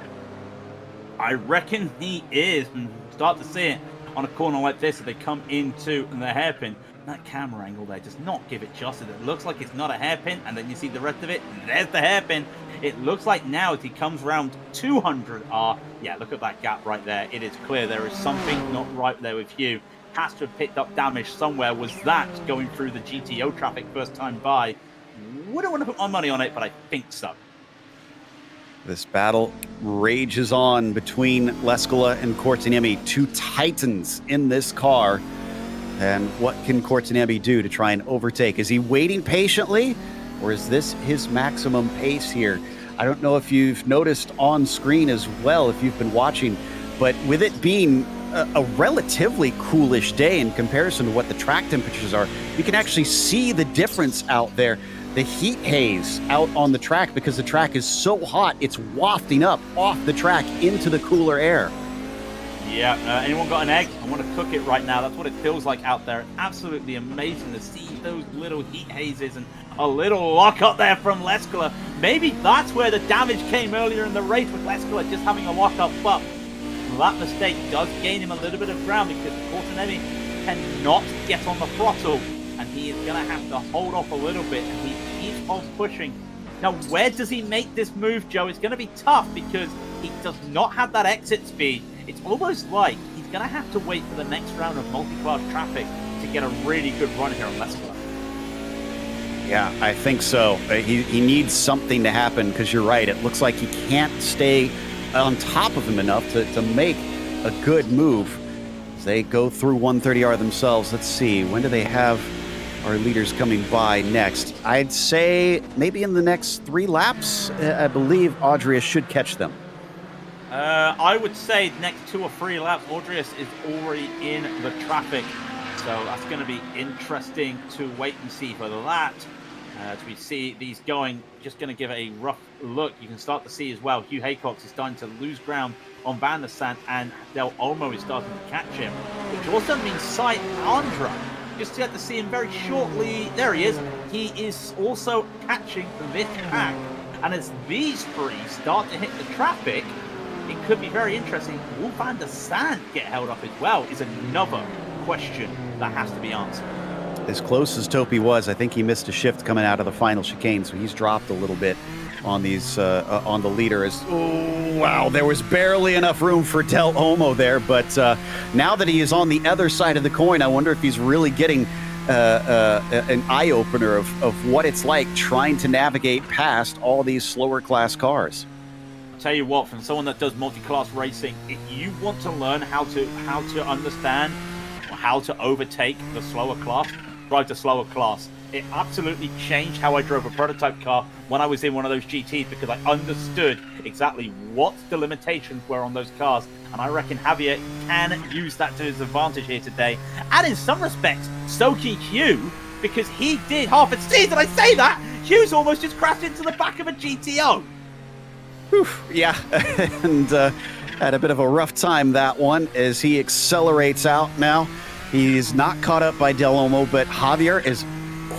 I reckon he is, and start to see it on a corner like this as they come into the hairpin. That camera angle there does not give it justice. It looks like it's not a hairpin, and then you see the rest of it, and there's the hairpin. It looks like now as he comes around 200R, yeah, look at that gap right there. It is clear there is something not right there with Hugh. Has to have picked up damage somewhere. Was that going through the GTO traffic first time by? Wouldn't want to put my money on it, but I think so. This battle rages on between Lescala and Cortinemi, two titans in this car. And what can Cortinemi do to try and overtake? Is he waiting patiently, or is this his maximum pace here? I don't know if you've noticed on screen as well, if you've been watching, but with it being a relatively coolish day in comparison to what the track temperatures are, you can actually see the difference out there. The heat haze out on the track, because the track is so hot, it's wafting up off the track into the cooler air. Yeah, anyone got an egg? I want to cook it right now. That's what it feels like out there. Absolutely amazing to see those little heat hazes and a little lock up there from Lescala. Maybe that's where the damage came earlier in the race with Lescala just having a lock up, but that mistake does gain him a little bit of ground because Cortinemi cannot get on the throttle, and he is going to have to hold off a little bit, and he keeps on pushing. Now, where does he make this move, Joe? It's going to be tough because he does not have that exit speed. It's almost like he's going to have to wait for the next round of multi-class traffic to get a really good run here on Lescala. Yeah, I think so. He needs something to happen, because you're right. It looks like he can't stay on top of him enough to make a good move. As they go through 130R themselves, let's see, when do they have our leaders coming by next? I'd say maybe in the next 3 laps. I believe Audrius should catch them. I would say next 2 or 3 laps, Audrius is already in the traffic. So that's going to be interesting to wait and see for that. As we see these going, just going to give it a rough look. You can start to see as well, Hugh Haycox is starting to lose ground on Van der Sant, and Del Olmo is starting to catch him. Which also means Sai Andra, just get to see him very shortly. There he is. He is also catching this pack. And as these 3 start to hit the traffic, it could be very interesting. Will Van der Sant get held up as well is another question that has to be answered. As close as Topi was, I think he missed a shift coming out of the final chicane, so he's dropped a little bit on these on the leader. Oh, wow, there was barely enough room for Del Olmo there, but now that he is on the other side of the coin, I wonder if he's really getting an eye-opener of what it's like trying to navigate past all these slower class cars. Tell you what, from someone that does multi-class racing, if you want to learn how to understand or how to overtake the slower class, drive the slower class. It absolutely changed how I drove a prototype car when I was in one of those GTs, because I understood exactly what the limitations were on those cars, and I reckon Javier can use that to his advantage here today. And in some respects, so can Hugh, because he did half a season. Did I say that? Hugh's almost just crashed into the back of a GTO. Whew, yeah, and had a bit of a rough time, that one, as he accelerates out now. He's not caught up by Del Olmo, but Javier is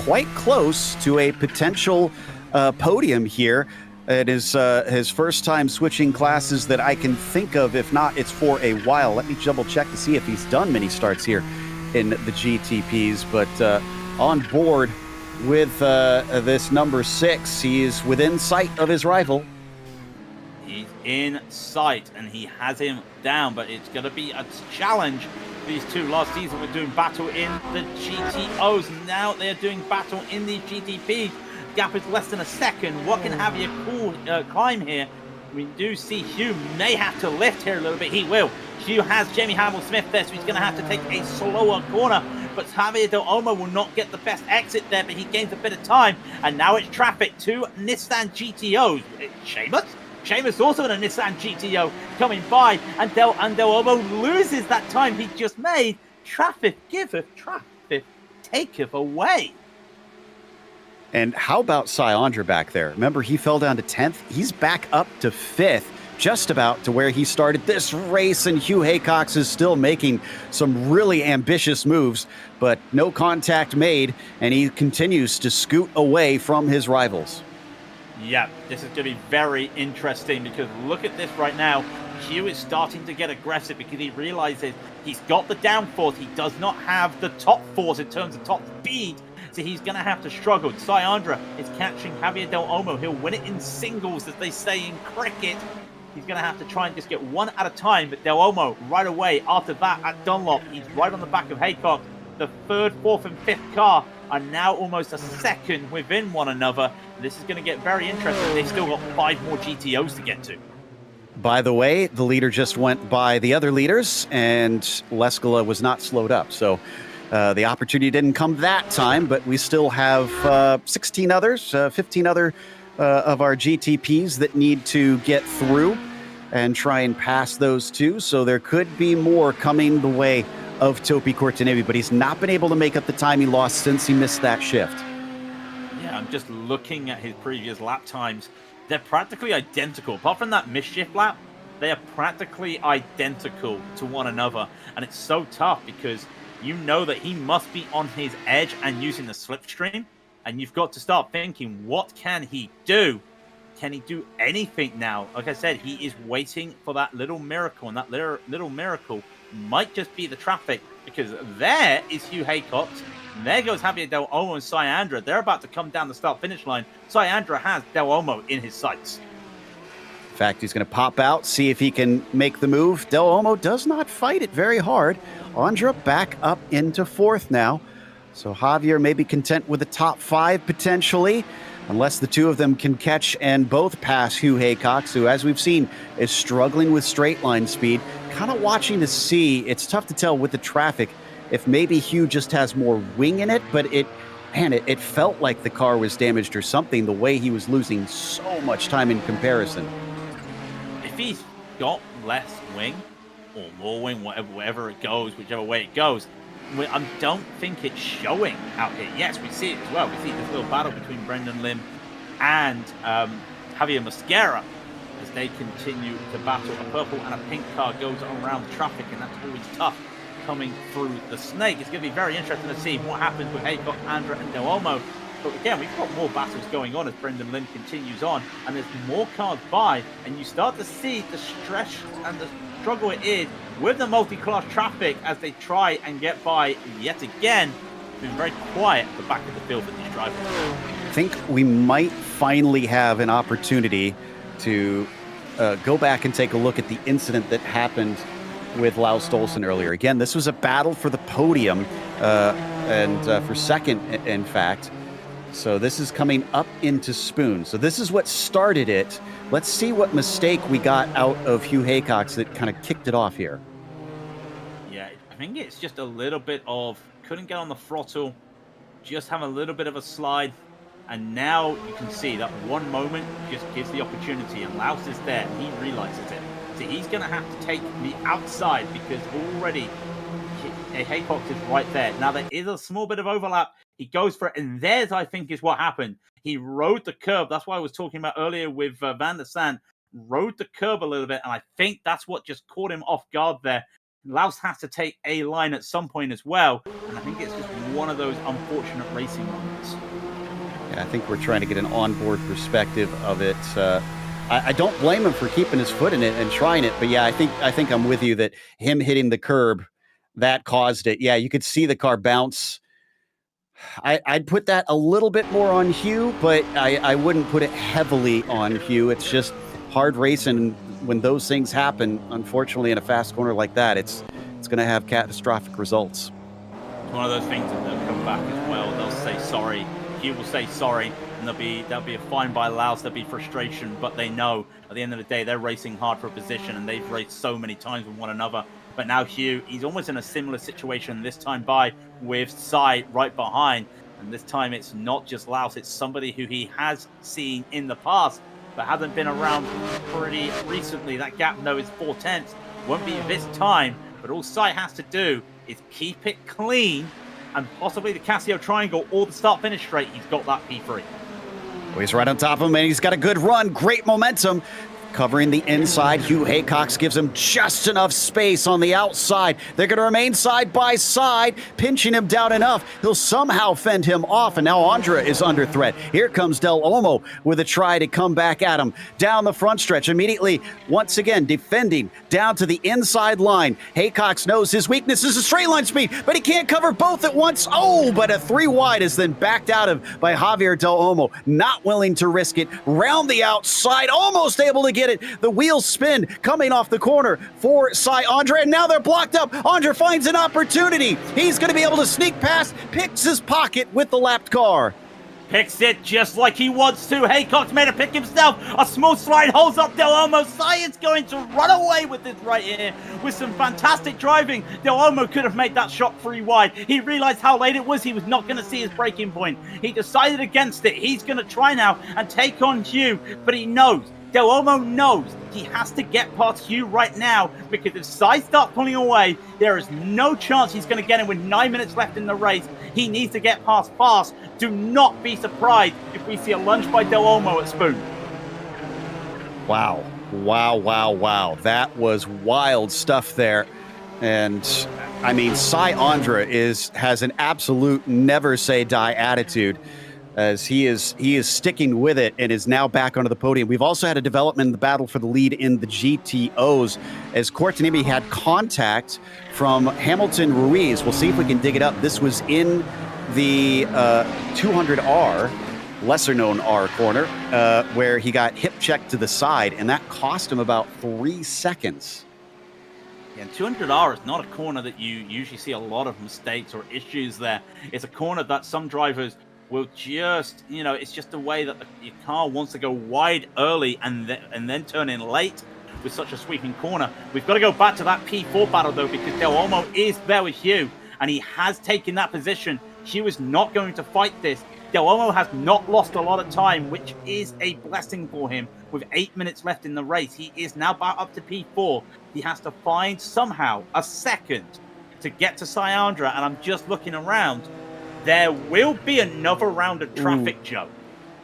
quite close to a potential podium here. It is his first time switching classes that I can think of. If not, it's for a while. Let me double check to see if he's done many starts here in the GTPs, but on board with this number 6, he is within sight of his rival. He's in sight, and he has him down, but it's going to be a challenge. These 2 last season were doing battle in the GTOs. Now they're doing battle in the GTPs. Gap is less than a second. What can Javier climb here? We do see Hugh may have to lift here a little bit. He will. Hugh has Jamie Hamill-Smith there, so he's going to have to take a slower corner. But Javier Del Olmo will not get the best exit there, but he gains a bit of time. And now it's traffic to Nissan GTOs. Seamus also in a Nissan GTO coming by, and Del Olmo loses that time he just made. Traffic giveth, traffic taketh away. And how about Andra back there? Remember, he fell down to 10th. He's back up to 5th, just about to where he started this race, and Hugh Haycox is still making some really ambitious moves, but no contact made, and he continues to scoot away from his rivals. Yeah, this is going to be very interesting, because look at this right now. Hugh is starting to get aggressive because he realizes he's got the downforce. He does not have the top force in terms of top speed. So he's going to have to struggle. Sayandra is catching Javier Del Olmo. He'll win it in singles, as they say in cricket. He's going to have to try and just get one at a time. But Del Olmo, right away, after that, at Dunlop, he's right on the back of Haycock. The third, fourth, and fifth car are now almost a second within one another. This is going to get very interesting. They've still got 5 more GTOs to get to. By the way, the leader just went by the other leaders, and Leskala was not slowed up. So the opportunity didn't come that time, but we still have 16 others, 15 other of our GTPs that need to get through and try and pass those two. So there could be more coming the way of Topi Kortenevi, but he's not been able to make up the time he lost since he missed that shift. Yeah, I'm just looking at his previous lap times. They're practically identical. Apart from that misshift lap, they are practically identical to one another. And it's so tough because you know that he must be on his edge and using the slipstream. And you've got to start thinking, what can he do? Can he do anything now? Like I said, he is waiting for that little miracle. And that little miracle might just be the traffic. Because there is Hugh Haycock. There goes Javier Del Olmo and Sayandra. They're about to come down the start-finish line. Sayandra has Del Olmo in his sights. In fact, he's going to pop out, see if he can make the move. Del Olmo does not fight it very hard. Andra back up into 4th now. So Javier may be content with the top 5 potentially, unless the two of them can catch and both pass Hugh Haycock, who, as we've seen, is struggling with straight line speed. Kind of watching to see. It's tough to tell with the traffic if maybe Hugh just has more wing in it, but it felt like the car was damaged or something, the way he was losing so much time in comparison. If he's got less wing, or more wing, whatever it goes, whichever way it goes, I don't think it's showing out here. Yes, we see it as well. We see this little battle between Brendan Lim and Javier Mosquera as they continue to battle. A purple and a pink car goes around traffic, and that's always tough coming through the snake. It's going to be very interesting to see what happens with Haycock, Andra, and Del Olmo. But again, we've got more battles going on as Brendan Lim continues on, and there's more cars by, and you start to see the stress and the struggle it is with the multi-class traffic as they try and get by yet again. It's been very quiet at the back of the field for these drivers. I think we might finally have an opportunity to go back and take a look at the incident that happened with Lau Stolzen earlier. Again, this was a battle for the podium and for second, in fact. So this is coming up into Spoon. So this is what started it. Let's see what mistake we got out of Hugh Haycock that kind of kicked it off here. Yeah, I think it's just a little bit of couldn't get on the throttle, just have a little bit of a slide, and now you can see that one moment just gives the opportunity, and Laus is there, and he realizes it. So he's going to have to take the outside because already Haycock is right there. Now there is a small bit of overlap. He goes for it, and there's, I think, is what happened. He rode the curb. That's what I was talking about earlier with Van der Sande. Rode the curb a little bit, and I think that's what just caught him off guard there. Laus has to take a line at some point as well, and I think it's just one of those unfortunate racing moments. Yeah, I think we're trying to get an onboard perspective of it. I don't blame him for keeping his foot in it and trying it, but yeah, I think I'm with you that him hitting the curb, that caused it. Yeah, you could see the car bounce. I'd put that a little bit more on Hugh, but I wouldn't put it heavily on Hugh. It's just hard racing. When those things happen, unfortunately, in a fast corner like that, it's going to have catastrophic results. It's one of those things that they'll come back as well. They'll say sorry. Hugh will say sorry, and there'll be a fine by Laus. There'll be frustration, but they know at the end of the day they're racing hard for a position, and they've raced so many times with one another. But now Hugh, he's almost in a similar situation this time by with Sai right behind. And this time it's not just Laus, it's somebody who he has seen in the past, but hasn't been around pretty recently. That gap, though, is 4/10. Won't be this time, but all Sai has to do is keep it clean, and possibly the Casio triangle or the start-finish straight. He's got that P3. Well, he's right on top of him, and he's got a good run. Great momentum. covering the inside. Hugh Haycox gives him just enough space on the outside. They're going to remain side by side, pinching him down enough. He'll somehow fend him off, and now Andra is under threat. Here comes Del Olmo with a try to come back at him down the front stretch. Immediately, once again, defending down to the inside line. Haycox knows his weakness is a straight line speed, but he can't cover both at once. Oh, but a 3 wide is then backed out of by Javier Del Olmo. Not willing to risk it. Round the outside, almost able to get it. The wheels spin coming off the corner for Cy Andre, and now they're blocked up. Andre finds an opportunity. He's going to be able to sneak past, picks his pocket with the lapped car. Picks it just like he wants to. Haycox made a pick himself. A small slide holds up Del Olmo. Cy is going to run away with this right here with some fantastic driving. Del Olmo could have made that shot 3 wide. He realized how late it was. He was not going to see his braking point. He decided against it. He's going to try now and take on Hugh, but he knows. Del Olmo knows he has to get past Hugh right now, because if Cy starts pulling away, there is no chance he's going to get him with 9 minutes left in the race. He needs to get past fast. Do not be surprised if we see a lunge by Del Olmo at Spoon. Wow. Wow, wow, wow. That was wild stuff there. And, I mean, Cy Andre has an absolute never-say-die attitude, as he is sticking with it and is now back onto the podium. We've also had a development in the battle for the lead in the GTOs, as Cortinimi had contact from Hamilton Ruiz. We'll see if we can dig it up. This was in the 200R, lesser-known R corner, where he got hip checked to the side, and that cost him about 3 seconds. Yeah, and 200R is not a corner that you usually see a lot of mistakes or issues there. It's a corner that some drivers will just, it's just the way that your car wants to go wide early and then turn in late with such a sweeping corner. We've got to go back to that P4 battle, though, because Del Olmo is there with Hugh, and he has taken that position. Hugh is not going to fight this. Del Olmo has not lost a lot of time, which is a blessing for him. With 8 minutes left in the race, he is now back up to P4. He has to find somehow a second to get to Syandra, and I'm just looking around. There will be another round of traffic, Joe.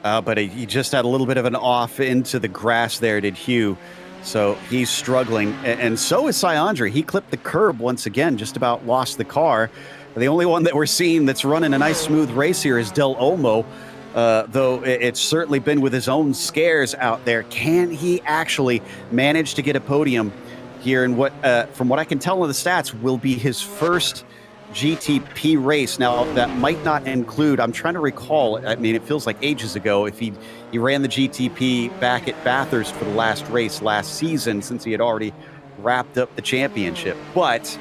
But he just had a little bit of an off into the grass there, did Hugh. So he's struggling. And so is Syandra. He clipped the curb once again, just about lost the car. The only one that we're seeing that's running a nice smooth race here is Del Olmo, though it's certainly been with his own scares out there. Can he actually manage to get a podium here in what, from what I can tell in the stats, will be his first GTP race? Now, that might not include, I'm trying to recall, I mean, it feels like ages ago, if he ran the GTP back at Bathurst for the last race last season, since he had already wrapped up the championship. But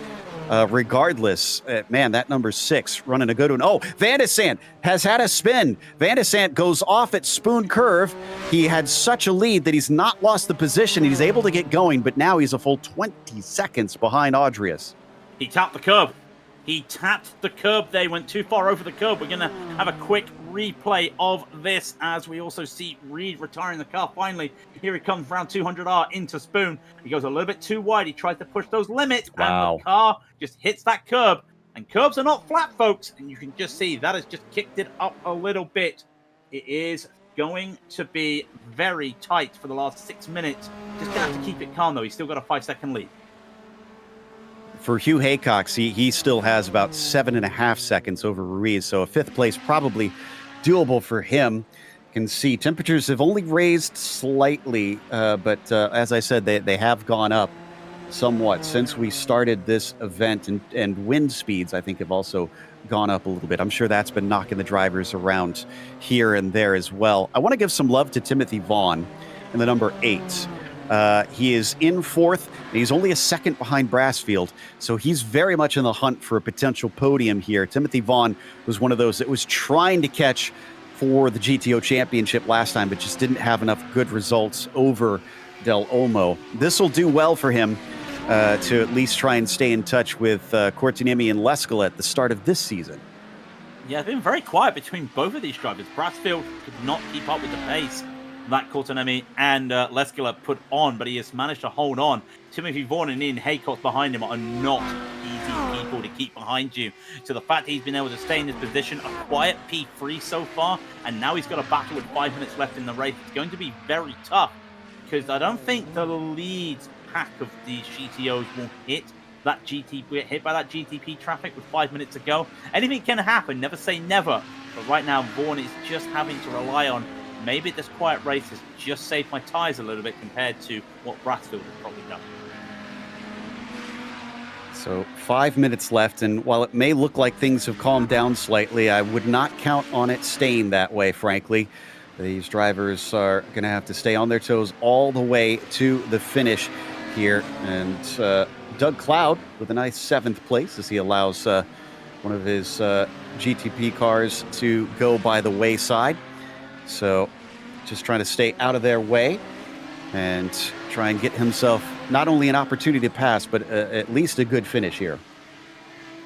regardless, man, that number 6 running a good one. Oh, Van de Sant has had a spin. Van de Sant goes off at Spoon Curve. He had such a lead that he's not lost the position. He's able to get going, but now he's a full 20 seconds behind Audrius. He tapped the curb. He tapped the curb. They went too far over the curb. We're going to have a quick replay of this as we also see Reed retiring the car finally. Here he comes, round 200R into Spoon. He goes a little bit too wide. He tries to push those limits. Wow. And the car just hits that curb. And curbs are not flat, folks. And you can just see that has just kicked it up a little bit. It is going to be very tight for the last 6 minutes. Just going to have to keep it calm, though. He's still got a 5-second lead. For Hugh Haycox, he still has about 7.5 seconds over Ruiz, so a 5th place probably doable for him. You can see temperatures have only raised slightly, but as I said, they have gone up somewhat since we started this event, and wind speeds, I think, have also gone up a little bit. I'm sure that's been knocking the drivers around here and there as well. I want to give some love to Timothy Vaughn in the number 8. He is in 4th, and he's only a second behind Brassfield, so he's very much in the hunt for a potential podium here. Timothy Vaughn was one of those that was trying to catch for the GTO Championship last time, but just didn't have enough good results over Del Olmo. This will do well for him to at least try and stay in touch with Cortinimi and Leskola at the start of this season. Yeah, it's been very quiet between both of these drivers. Brassfield could not keep up with the pace that Cortinemi and Leskola put on, but he has managed to hold on. Timothy Vaughn and Ian Haycox behind him are not easy people to keep behind you. So the fact he's been able to stay in this position, a quiet P3 so far, and now he's got a battle with 5 minutes left in the race. It's going to be very tough. because I don't think the lead pack of these GTOs will hit hit by that GTP traffic with 5 minutes to go. Anything can happen, never say never. But right now, Vaughn is just having to rely on maybe this quiet race has just saved my tyres a little bit compared to what Brassfield has probably done. So 5 minutes left, and while it may look like things have calmed down slightly, I would not count on it staying that way, frankly. These drivers are going to have to stay on their toes all the way to the finish here. And Doug Cloud with a nice 7th place as he allows one of his GTP cars to go by the wayside. So just trying to stay out of their way and try and get himself not only an opportunity to pass, but at least a good finish here.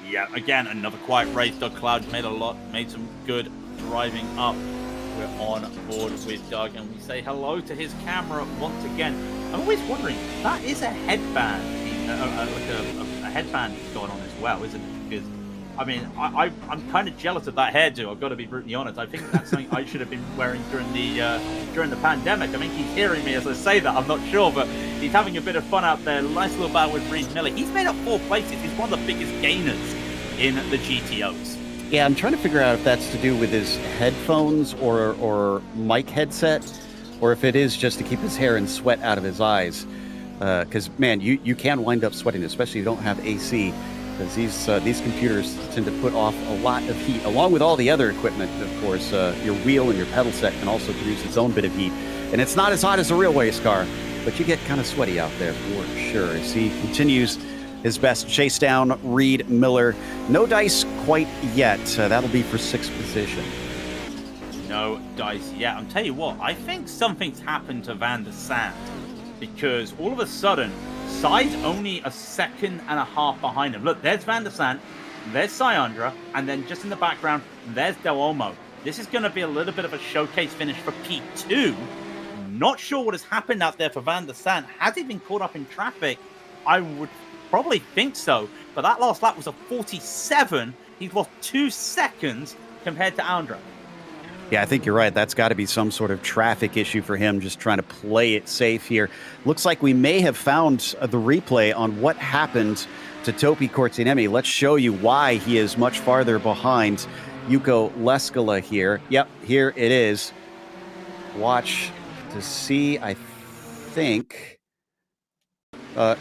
Yeah, again, another quiet race. Doug Cloud made some good driving up. We're on board with Doug, and we say hello to his camera once again. I'm always wondering, that is a headband, like a headband going on as well, isn't it? Because, I mean, I'm kind of jealous of that hairdo. I've got to be brutally honest. I think that's something I should have been wearing during the pandemic. I think he's hearing me as I say that. I'm not sure, but he's having a bit of fun out there. Nice little battle with Reed Miller. He's made up 4 places. He's one of the biggest gainers in the GTOs. Yeah, I'm trying to figure out if that's to do with his headphones or mic headset, or if it is just to keep his hair and sweat out of his eyes. Because, man, you can wind up sweating, especially if you don't have AC, because these computers tend to put off a lot of heat, along with all the other equipment, of course. Your wheel and your pedal set can also produce its own bit of heat. And it's not as hot as a real race car, but you get kind of sweaty out there for sure. As he continues his best chase down Reed Miller. No dice quite yet. That'll be for 6th position. No dice yet. I'm telling you what, I think something's happened to Van der Sande, because all of a sudden, Sai's only a 2.5 seconds behind him. Look, there's Van der Sande, there's Sayandra, and then just in the background, there's Del Olmo. This is going to be a little bit of a showcase finish for P2. Not sure what has happened out there for Van der Sande. Has he been caught up in traffic? I would probably think so, but that last lap was a 47. He's lost 2 seconds compared to Andra. Yeah, I think you're right. That's got to be some sort of traffic issue for him, just trying to play it safe here. Looks like we may have found the replay on what happened to Topi Kortiniemi. Let's show you why he is much farther behind Yuko Leskala here. Yep, here it is. Watch to see, I think...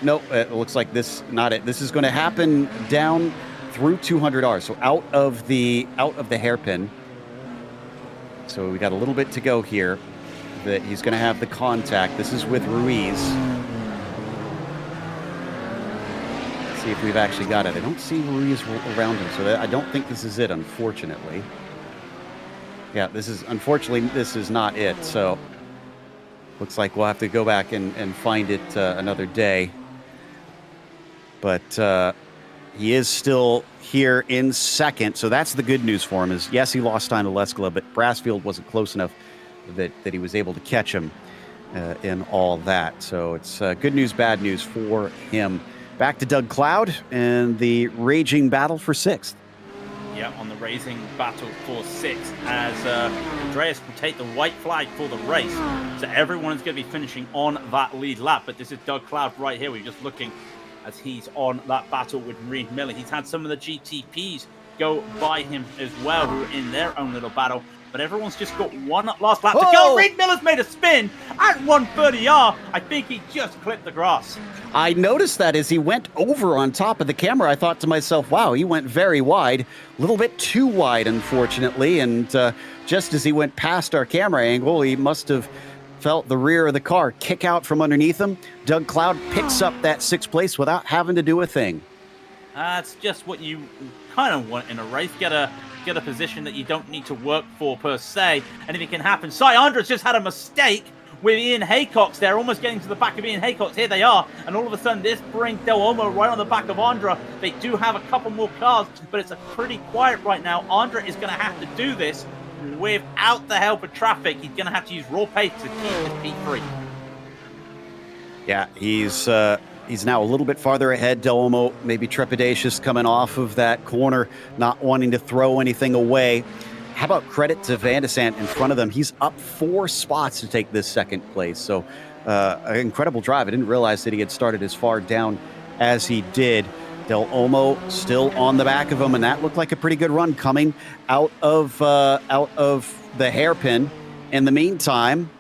no, it looks like this, not it. This is going to happen down through 200R, so out of the hairpin. So we got a little bit to go here. That he's going to have the contact. This is with Ruiz. Let's see if we've actually got it. I don't see Ruiz around him, so I don't think this is it, unfortunately. Yeah, this is not it. So looks like we'll have to go back and find it another day. But he is still here in 2nd, so that's the good news for him. Is yes, he lost time to Leskala, but Brassfield wasn't close enough that he was able to catch him in all that. So it's good news, bad news for him. Back to Doug Cloud and the raging battle for 6th. Yeah, on the racing battle for 6th, as Andreas will take the white flag for the race. So everyone's going to be finishing on that lead lap. But this is Doug Cloud right here. We're just looking as he's on that battle with Reed Miller. He's had some of the GTPs go by him as well, who are in their own little battle. But everyone's just got one last lap to go. Reed Miller's made a spin at 130R. I think he just clipped the grass. I noticed that as he went over on top of the camera. I thought to myself, wow, he went very wide. A little bit too wide, unfortunately. And just as he went past our camera angle, he must have felt the rear of the car kick out from underneath him. Doug Cloud picks up that 6th place without having to do a thing. That's just what you kind of want in a race. Get a position that you don't need to work for per se. Anything can happen. Andra's just had a mistake with Ian Haycox there, almost getting to the back of Ian Haycox. Here they are, and all of a sudden this brings Del Olmo right on the back of Andra. They do have a couple more cars, but it's a pretty quiet right now. Andra is going to have to do this without the help of traffic. He's going to have to use raw pace to keep his P3. Yeah, he's now a little bit farther ahead. Del Olmo maybe trepidatious coming off of that corner, not wanting to throw anything away. How about credit to Van der Sande in front of them? He's up 4 spots to take this 2nd place. So an incredible drive. I didn't realize that he had started as far down as he did. Del Olmo still on the back of him, and that looked like a pretty good run coming out of the hairpin. In the meantime,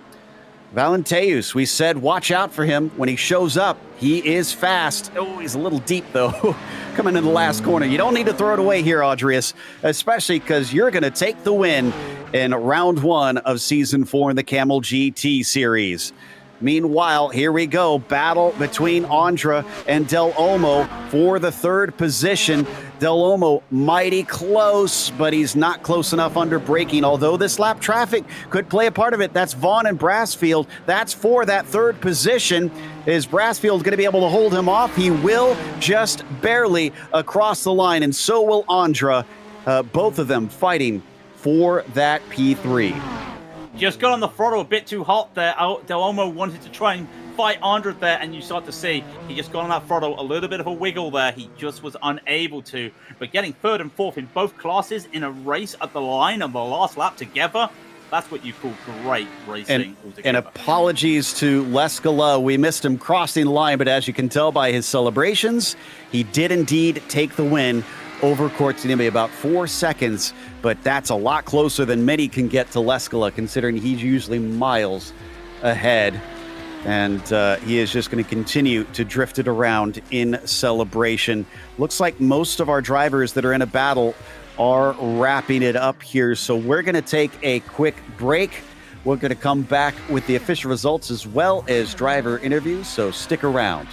Valenteus, we said watch out for him when he shows up. He is fast. Oh, he's a little deep, though, coming in the last corner. You don't need to throw it away here, Audrius, especially because you're going to take the win in round 1 of Season 4 in the Camel GT Series. Meanwhile, here we go. Battle between Andra and Del Olmo for the 3rd position. Del Olmo mighty close, but he's not close enough under braking, although this lap traffic could play a part of it. That's Vaughn and Brassfield. That's for that 3rd position. Is Brassfield going to be able to hold him off? He will, just barely across the line, and so will Andra. Both of them fighting for that P3. Just got on the throttle a bit too hot there. Del Olmo wanted to try and fight Andra there, and you start to see he just got on that throttle, a little bit of a wiggle there. He just was unable to. But getting 3rd and 4th in both classes in a race at the line on the last lap together, that's what you call great racing altogether. And apologies to Lescala. We missed him crossing the line, but as you can tell by his celebrations, he did indeed take the win over Cortinimi, about 4 seconds, but that's a lot closer than many can get to Lescala, considering he's usually miles ahead. And he is just going to continue to drift it around in celebration. Looks like most of our drivers that are in a battle are wrapping it up here, so we're going to take a quick break. We're going to come back with the official results as well as driver interviews, so stick around.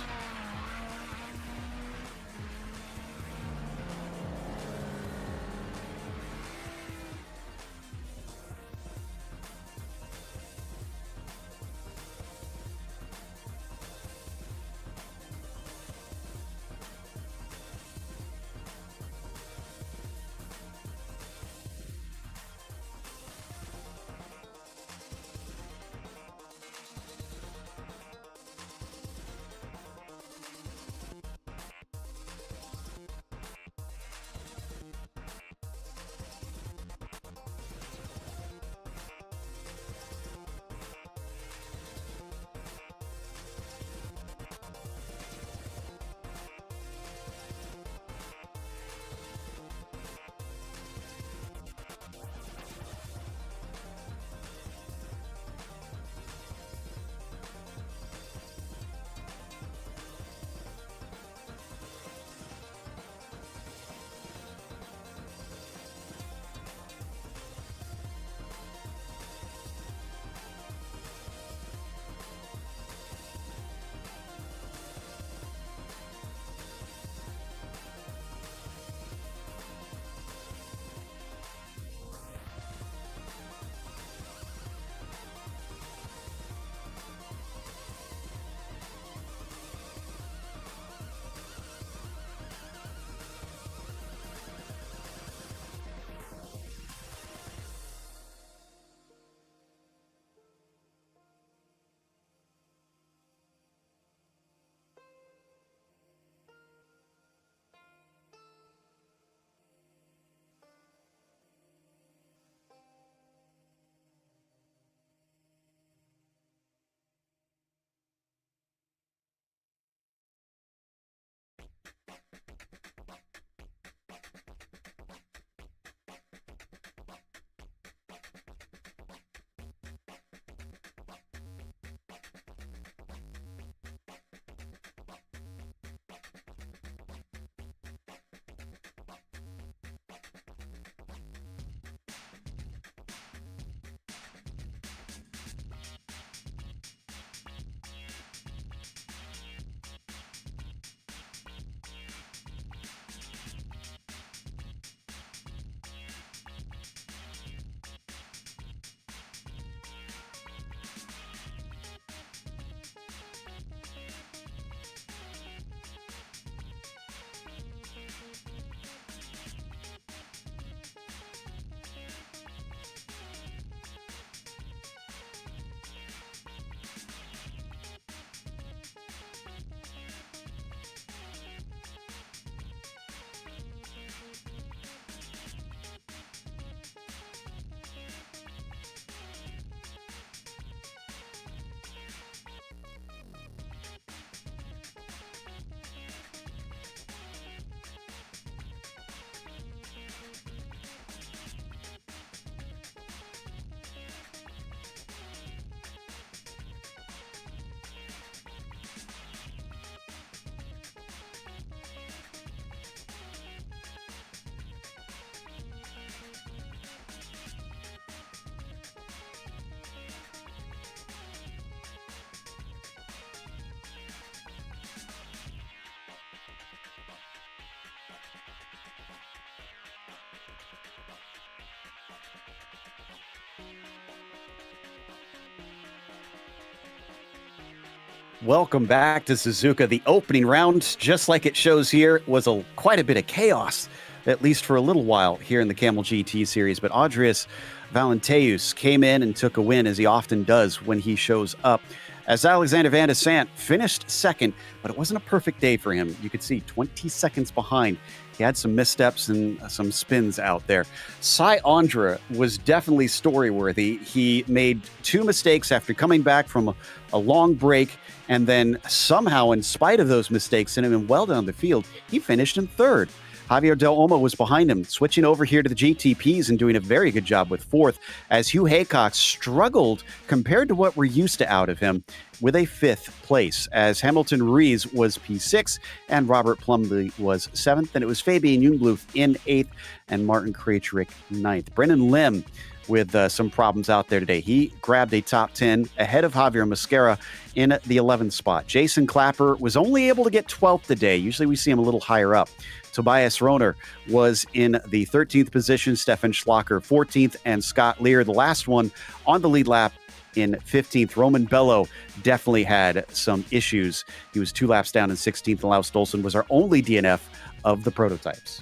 Welcome back to Suzuka. The opening round, just like it shows here, was quite a bit of chaos, at least for a little while here in the Camel GT series. But Andreas Valenteus came in and took a win, as he often does when he shows up. As Alexander Van de Sant finished second, but it wasn't a perfect day for him. You could see 20 seconds behind. He had some missteps and some spins out there. Cy Andra was definitely story-worthy. He made 2 mistakes after coming back from a long break, and then somehow, in spite of those mistakes, sent him well down the field. He finished in 3rd. Javier Del Olmo was behind him, switching over here to the GTPs and doing a very good job with 4th, as Hugh Haycock struggled compared to what we're used to out of him with a 5th place, as Hamilton Rees was P6 and Robert Plumley was 7th, and it was Fabian Jungbluth in 8th and Martin Krejcik 9th. Brennan Lim with some problems out there today. He grabbed a top 10 ahead of Javier Mascara in the 11th spot. Jason Clapper was only able to get 12th today. Usually we see him a little higher up. Tobias Rohner was in the 13th position, Stefan Schlocker 14th, and Scott Lear, the last one on the lead lap, in 15th. Roman Bello definitely had some issues. He was 2 laps down in 16th, and Laus Stolson was our only DNF of the prototypes.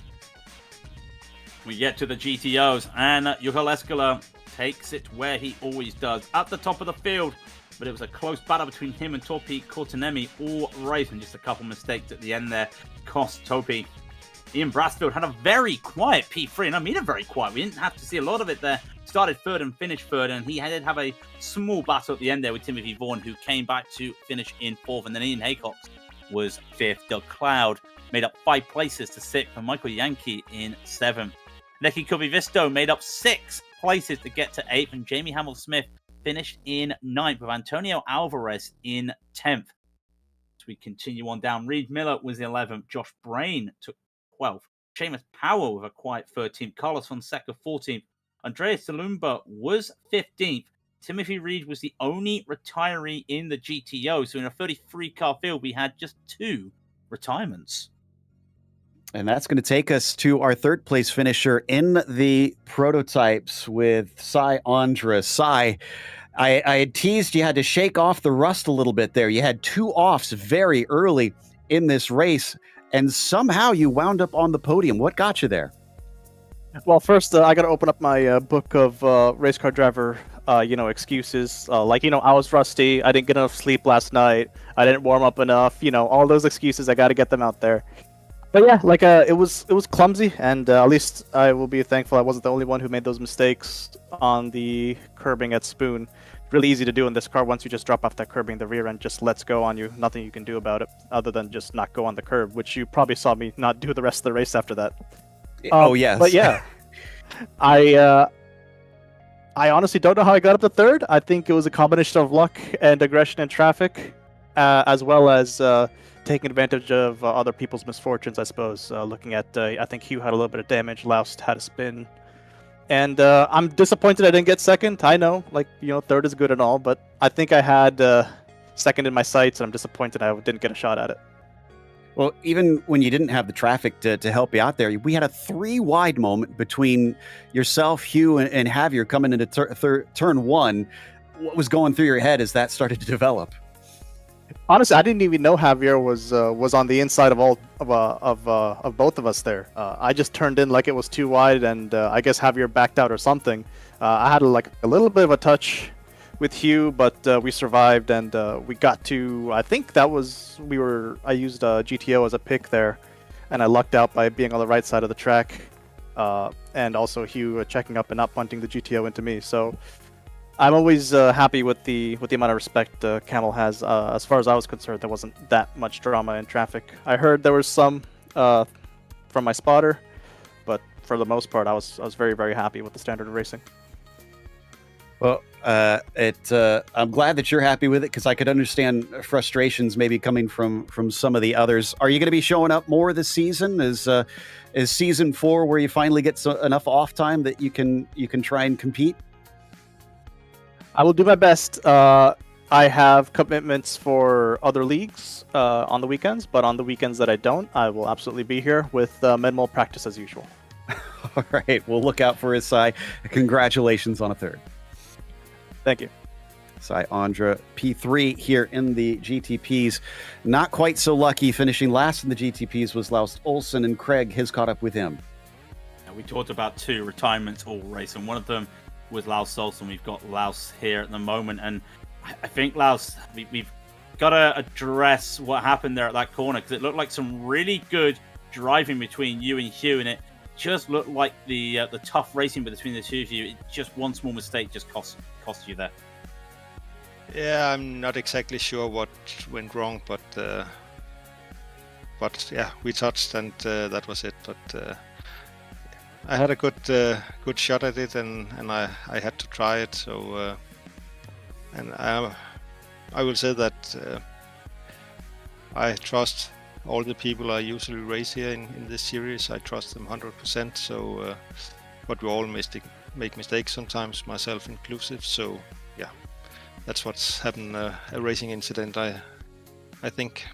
We get to the GTOs, and Juha Leskala takes it where he always does, at the top of the field. But it was a close battle between him and Topi Kortenemi all race, and just a couple mistakes at the end there cost Topi. Ian Brasfield had a very quiet P3, and I mean a very quiet. We didn't have to see a lot of it there. Started 3rd and finished 3rd, and he did have a small battle at the end there with Timothy Vaughan, who came back to finish in 4th, and then Ian Haycock was 5th. Doug Cloud made up 5 places to 6th, and Michael Yankee in 7th. Neki Kubivisto made up 6 places to get to 8th, and Jamie Hamill-Smith finished in 9th, with Antonio Alvarez in 10th. As we continue on down, Reed Miller was 11th, Josh Brain took 12th, Seamus Powell with a quiet 13th, Carlos Fonseca 14th, Andreas Salumba was 15th. Timothy Reed was the only retiree in the GTO, so in a 33-car field, we had just 2 retirements. And that's going to take us to our 3rd place finisher in the prototypes with Cy Andra. Cy, I had teased you had to shake off the rust a little bit there. You had 2 offs very early in this race, and somehow you wound up on the podium. What got you there? Well, first, I got to open up my book of race car driver, excuses. I was rusty. I didn't get enough sleep last night. I didn't warm up enough. All those excuses. I got to get them out there. But yeah, it was clumsy, and at least I will be thankful I wasn't the only one who made those mistakes on the curbing at Spoon. Really easy to do in this car. Once you just drop off that curbing, the rear end just lets go on you. Nothing you can do about it other than just not go on the curb, which you probably saw me not do the rest of the race after that. Oh, yes. But yeah, I honestly don't know how I got up to 3rd. I think it was a combination of luck and aggression in traffic, as well as taking advantage of other people's misfortunes, I suppose. Looking at, I think Hugh had a little bit of damage, Laust had a spin. And I'm disappointed I didn't get 2nd. I know, 3rd is good and all, but I think I had 2nd in my sights, and I'm disappointed I didn't get a shot at it. Well, even when you didn't have the traffic to help you out there, we had a 3-wide moment between yourself, Hugh, and Javier coming into turn 1. What was going through your head as that started to develop? Honestly, I didn't even know Javier was on the inside of both of us there. I just turned in like it was too wide, and I guess Javier backed out or something. I had a little bit of a touch with Hugh, but we survived, and we got to. I think that was I used GTO as a pick there, and I lucked out by being on the right side of the track, and also Hugh checking up and not punting the GTO into me. So I'm always happy with the amount of respect Camel has. As far as I was concerned, there wasn't that much drama in traffic. I heard there was some from my spotter, but for the most part, I was very, very happy with the standard of racing. Well, I'm glad that you're happy with it, because I could understand frustrations maybe coming from some of the others. Are you going to be showing up more this season? Is season 4 where you finally get enough off time that you can try and compete? I will do my best. I have commitments for other leagues on the weekends, but on the weekends that I don't, I will absolutely be here with minimal practice as usual. All right, we'll look out for his side. Congratulations on a 3rd. Thank you. Andra P3 here in the GTPs. Not quite so lucky. Finishing last in the GTPs was Laus Olsen, and Craig has caught up with him. We talked about 2 retirements all race, and one of them was Laus Olsen. We've got Laus here at the moment, and I think Laus, we've got to address what happened there at that corner, because it looked like some really good driving between you and Hugh, and it just looked like the tough racing between the two of you. Just one small mistake just cost you there. Yeah, I'm not exactly sure what went wrong, but yeah, we touched, and that was it. But I had a good shot at it, and I had to try it. So and I will say that I trust all the people I usually race here in this series. I trust them 100%. So, but we all make mistakes sometimes, myself inclusive. So, yeah, that's what's happened. A racing incident, I think.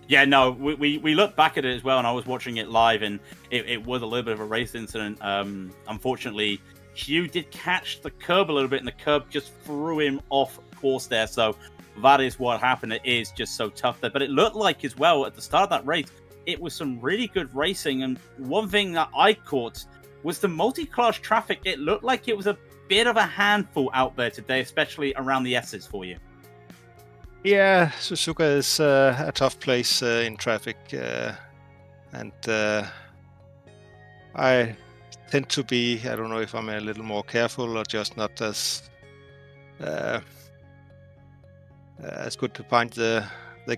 Yeah, no, we looked back at it as well, and I was watching it live, and it was a little bit of a race incident. Unfortunately, Hugh did catch the curb a little bit, and the curb just threw him off course there. So that is what happened. It is just so tough there. But it looked like as well at the start of that race, it was some really good racing. And one thing that I caught was the multi-class traffic. It looked like it was a bit of a handful out there today, especially around the S's for you. Yeah, Suzuka is a tough place in traffic, and I tend to be, I don't know if I'm a little more careful or just not as good to find the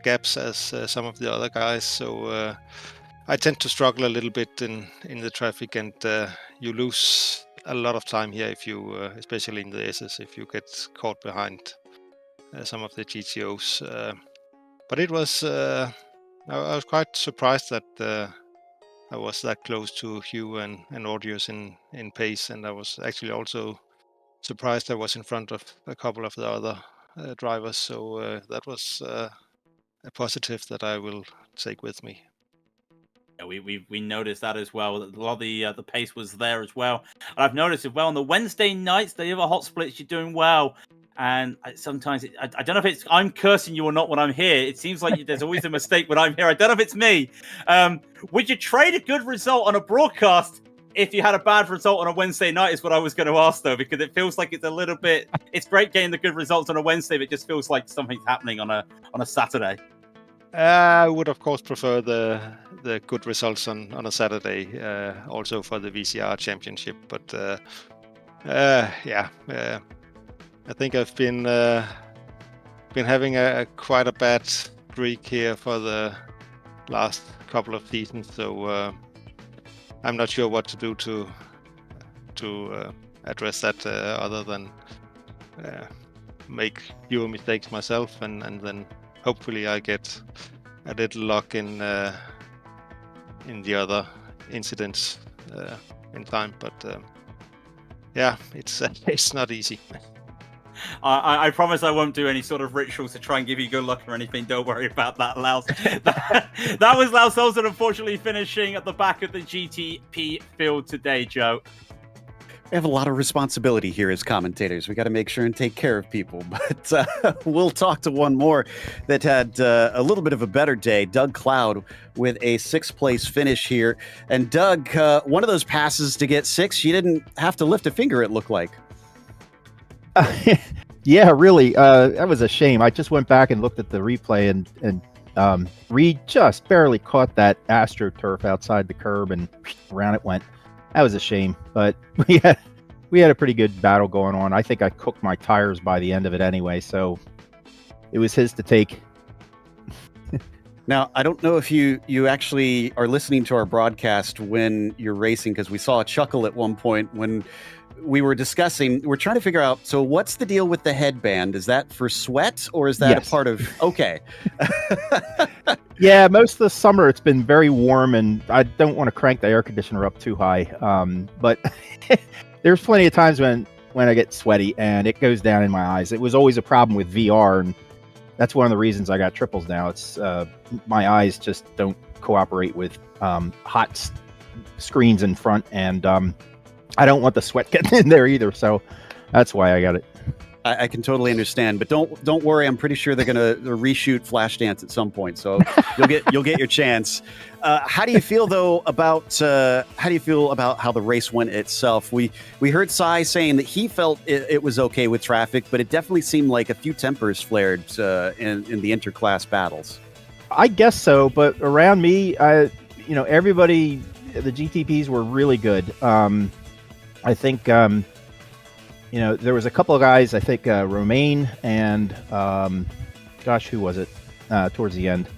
gaps as some of the other guys. So I tend to struggle a little bit in the traffic, and you lose a lot of time here if you, especially in the S's, if you get caught behind some of the GTOs. But it was, I was quite surprised that I was that close to Hugh and Audius in pace, and I was actually also surprised I was in front of a couple of the other drivers. So that was a positive that I will take with me. Yeah, we noticed that as well. A lot of the pace was there as well. And I've noticed as well on the Wednesday nights, the other hot splits, you're doing well. And sometimes I don't know if it's I'm cursing you or not when I'm here. It seems like there's always a mistake when I'm here. I don't know if it's me. Would you trade a good result on a broadcast if you had a bad result on a Wednesday night? Is what I was going to ask, though, because it feels like it's a little bit. It's great getting the good results on a Wednesday, but it just feels like something's happening on a Saturday. I would of course prefer the good results on a Saturday, also for the VCR Championship. But yeah. I think I've been having quite a bad streak here for the last couple of seasons, so I'm not sure what to do to address that other than make fewer mistakes myself, and then hopefully I get a little luck in the other incidents in time. But yeah, it's not easy. I promise I won't do any sort of rituals to try and give you good luck or anything. Don't worry about that, Laus. that was Laus Olsen, unfortunately, finishing at the back of the GTP field today, Joe. We have a lot of responsibility here as commentators. We got to make sure and take care of people. But we'll talk to one more that had a little bit of a better day. Doug Cloud with a 6th place finish here. And Doug, one of those passes to get 6, you didn't have to lift a finger, it looked like. Yeah, really. That was a shame. I just went back and looked at the replay, and Reed just barely caught that AstroTurf outside the curb, and around it went. That was a shame, but we had a pretty good battle going on. I think I cooked my tires by the end of it anyway, so it was his to take. Now, I don't know if you actually are listening to our broadcast when you're racing, because we saw a chuckle at one point when we were discussing, we're trying to figure out, so what's the deal with the headband? Is that for sweat, or is that Yes. a part of, okay. Yeah, most of the summer it's been very warm, and I don't want to crank the air conditioner up too high. But there's plenty of times when I get sweaty and it goes down in my eyes. It was always a problem with VR, and that's one of the reasons I got triples now. It's my eyes just don't cooperate with hot screens in front, and I don't want the sweat getting in there either, so that's why I got it. I can totally understand, but don't worry. I'm pretty sure they're gonna reshoot Flashdance at some point, so you'll get your chance. How do you feel though about how the race went itself? We heard Sai saying that he felt it was okay with traffic, but it definitely seemed like a few tempers flared in the interclass battles. I guess so, but around me, everybody, the GTPs were really good. I think, there was a couple of guys, I think Romain and, who was it, towards the end,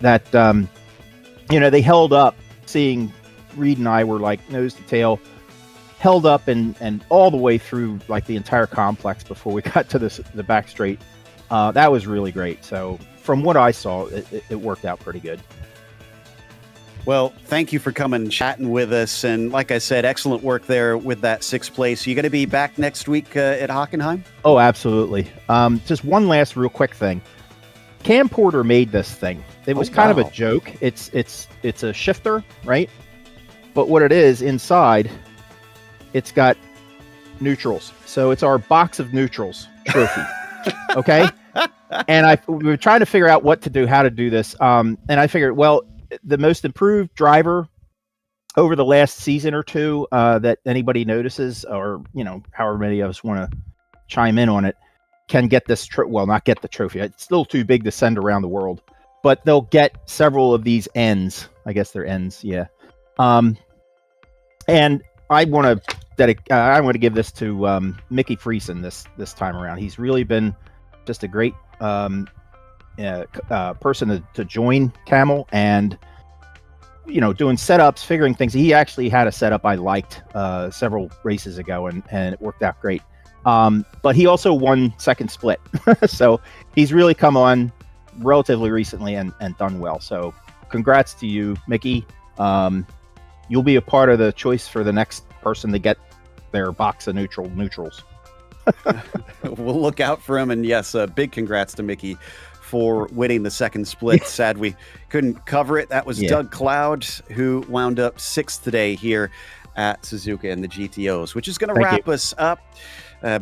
that, they held up, seeing Reed and I were like nose to tail, held up and all the way through like the entire complex before we got to the back straight. That was really great. So from what I saw, it worked out pretty good. Well, thank you for coming and chatting with us. And like I said, excellent work there with that 6th place. You going to be back next week at Hockenheim? Oh, absolutely. Just one last real quick thing. Cam Porter made this thing. It was kind of a joke. It's a shifter, right? But what it is inside, it's got neutrals. So it's our box of neutrals trophy. Okay? And we were trying to figure out what to do, how to do this. And I figured, well, the most improved driver over the last season or two that anybody notices, or however many of us want to chime in on it, can get this not get the trophy. It's still too big to send around the world, but they'll get several of these ends. I guess they're ends, yeah. And I want to give this to Mickey Friesen this time around. He's really been just a great person to join Camel, and doing setups, figuring things. He actually had a setup I liked several races ago, and it worked out great. But he also won second split, so he's really come on relatively recently and done well. So congrats to you, Mickey. You'll be a part of the choice for the next person to get their box of neutrals. We'll look out for him, and yes, big congrats to Mickey for winning the second split. Sad we couldn't cover it. That was Doug Cloud, who wound up 6th today here at Suzuka in the GTOs, which is going to wrap us up.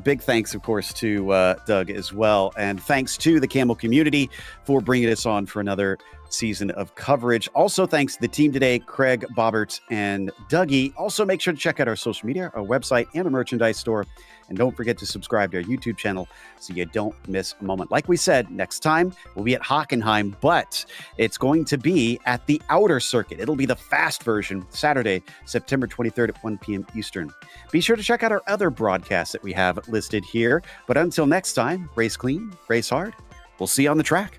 Big thanks, of course, to Doug as well. And thanks to the Camel community for bringing us on for another season of coverage. Also, thanks to the team today, Craig, Bobbert, and Dougie. Also, make sure to check out our social media, our website, and our merchandise store. And don't forget to subscribe to our YouTube channel so you don't miss a moment. Like we said, next time we'll be at Hockenheim, but it's going to be at the Outer Circuit. It'll be the fast version, Saturday, September 23rd at 1 p.m. Eastern. Be sure to check out our other broadcasts that we have listed here. But until next time, race clean, race hard. We'll see you on the track.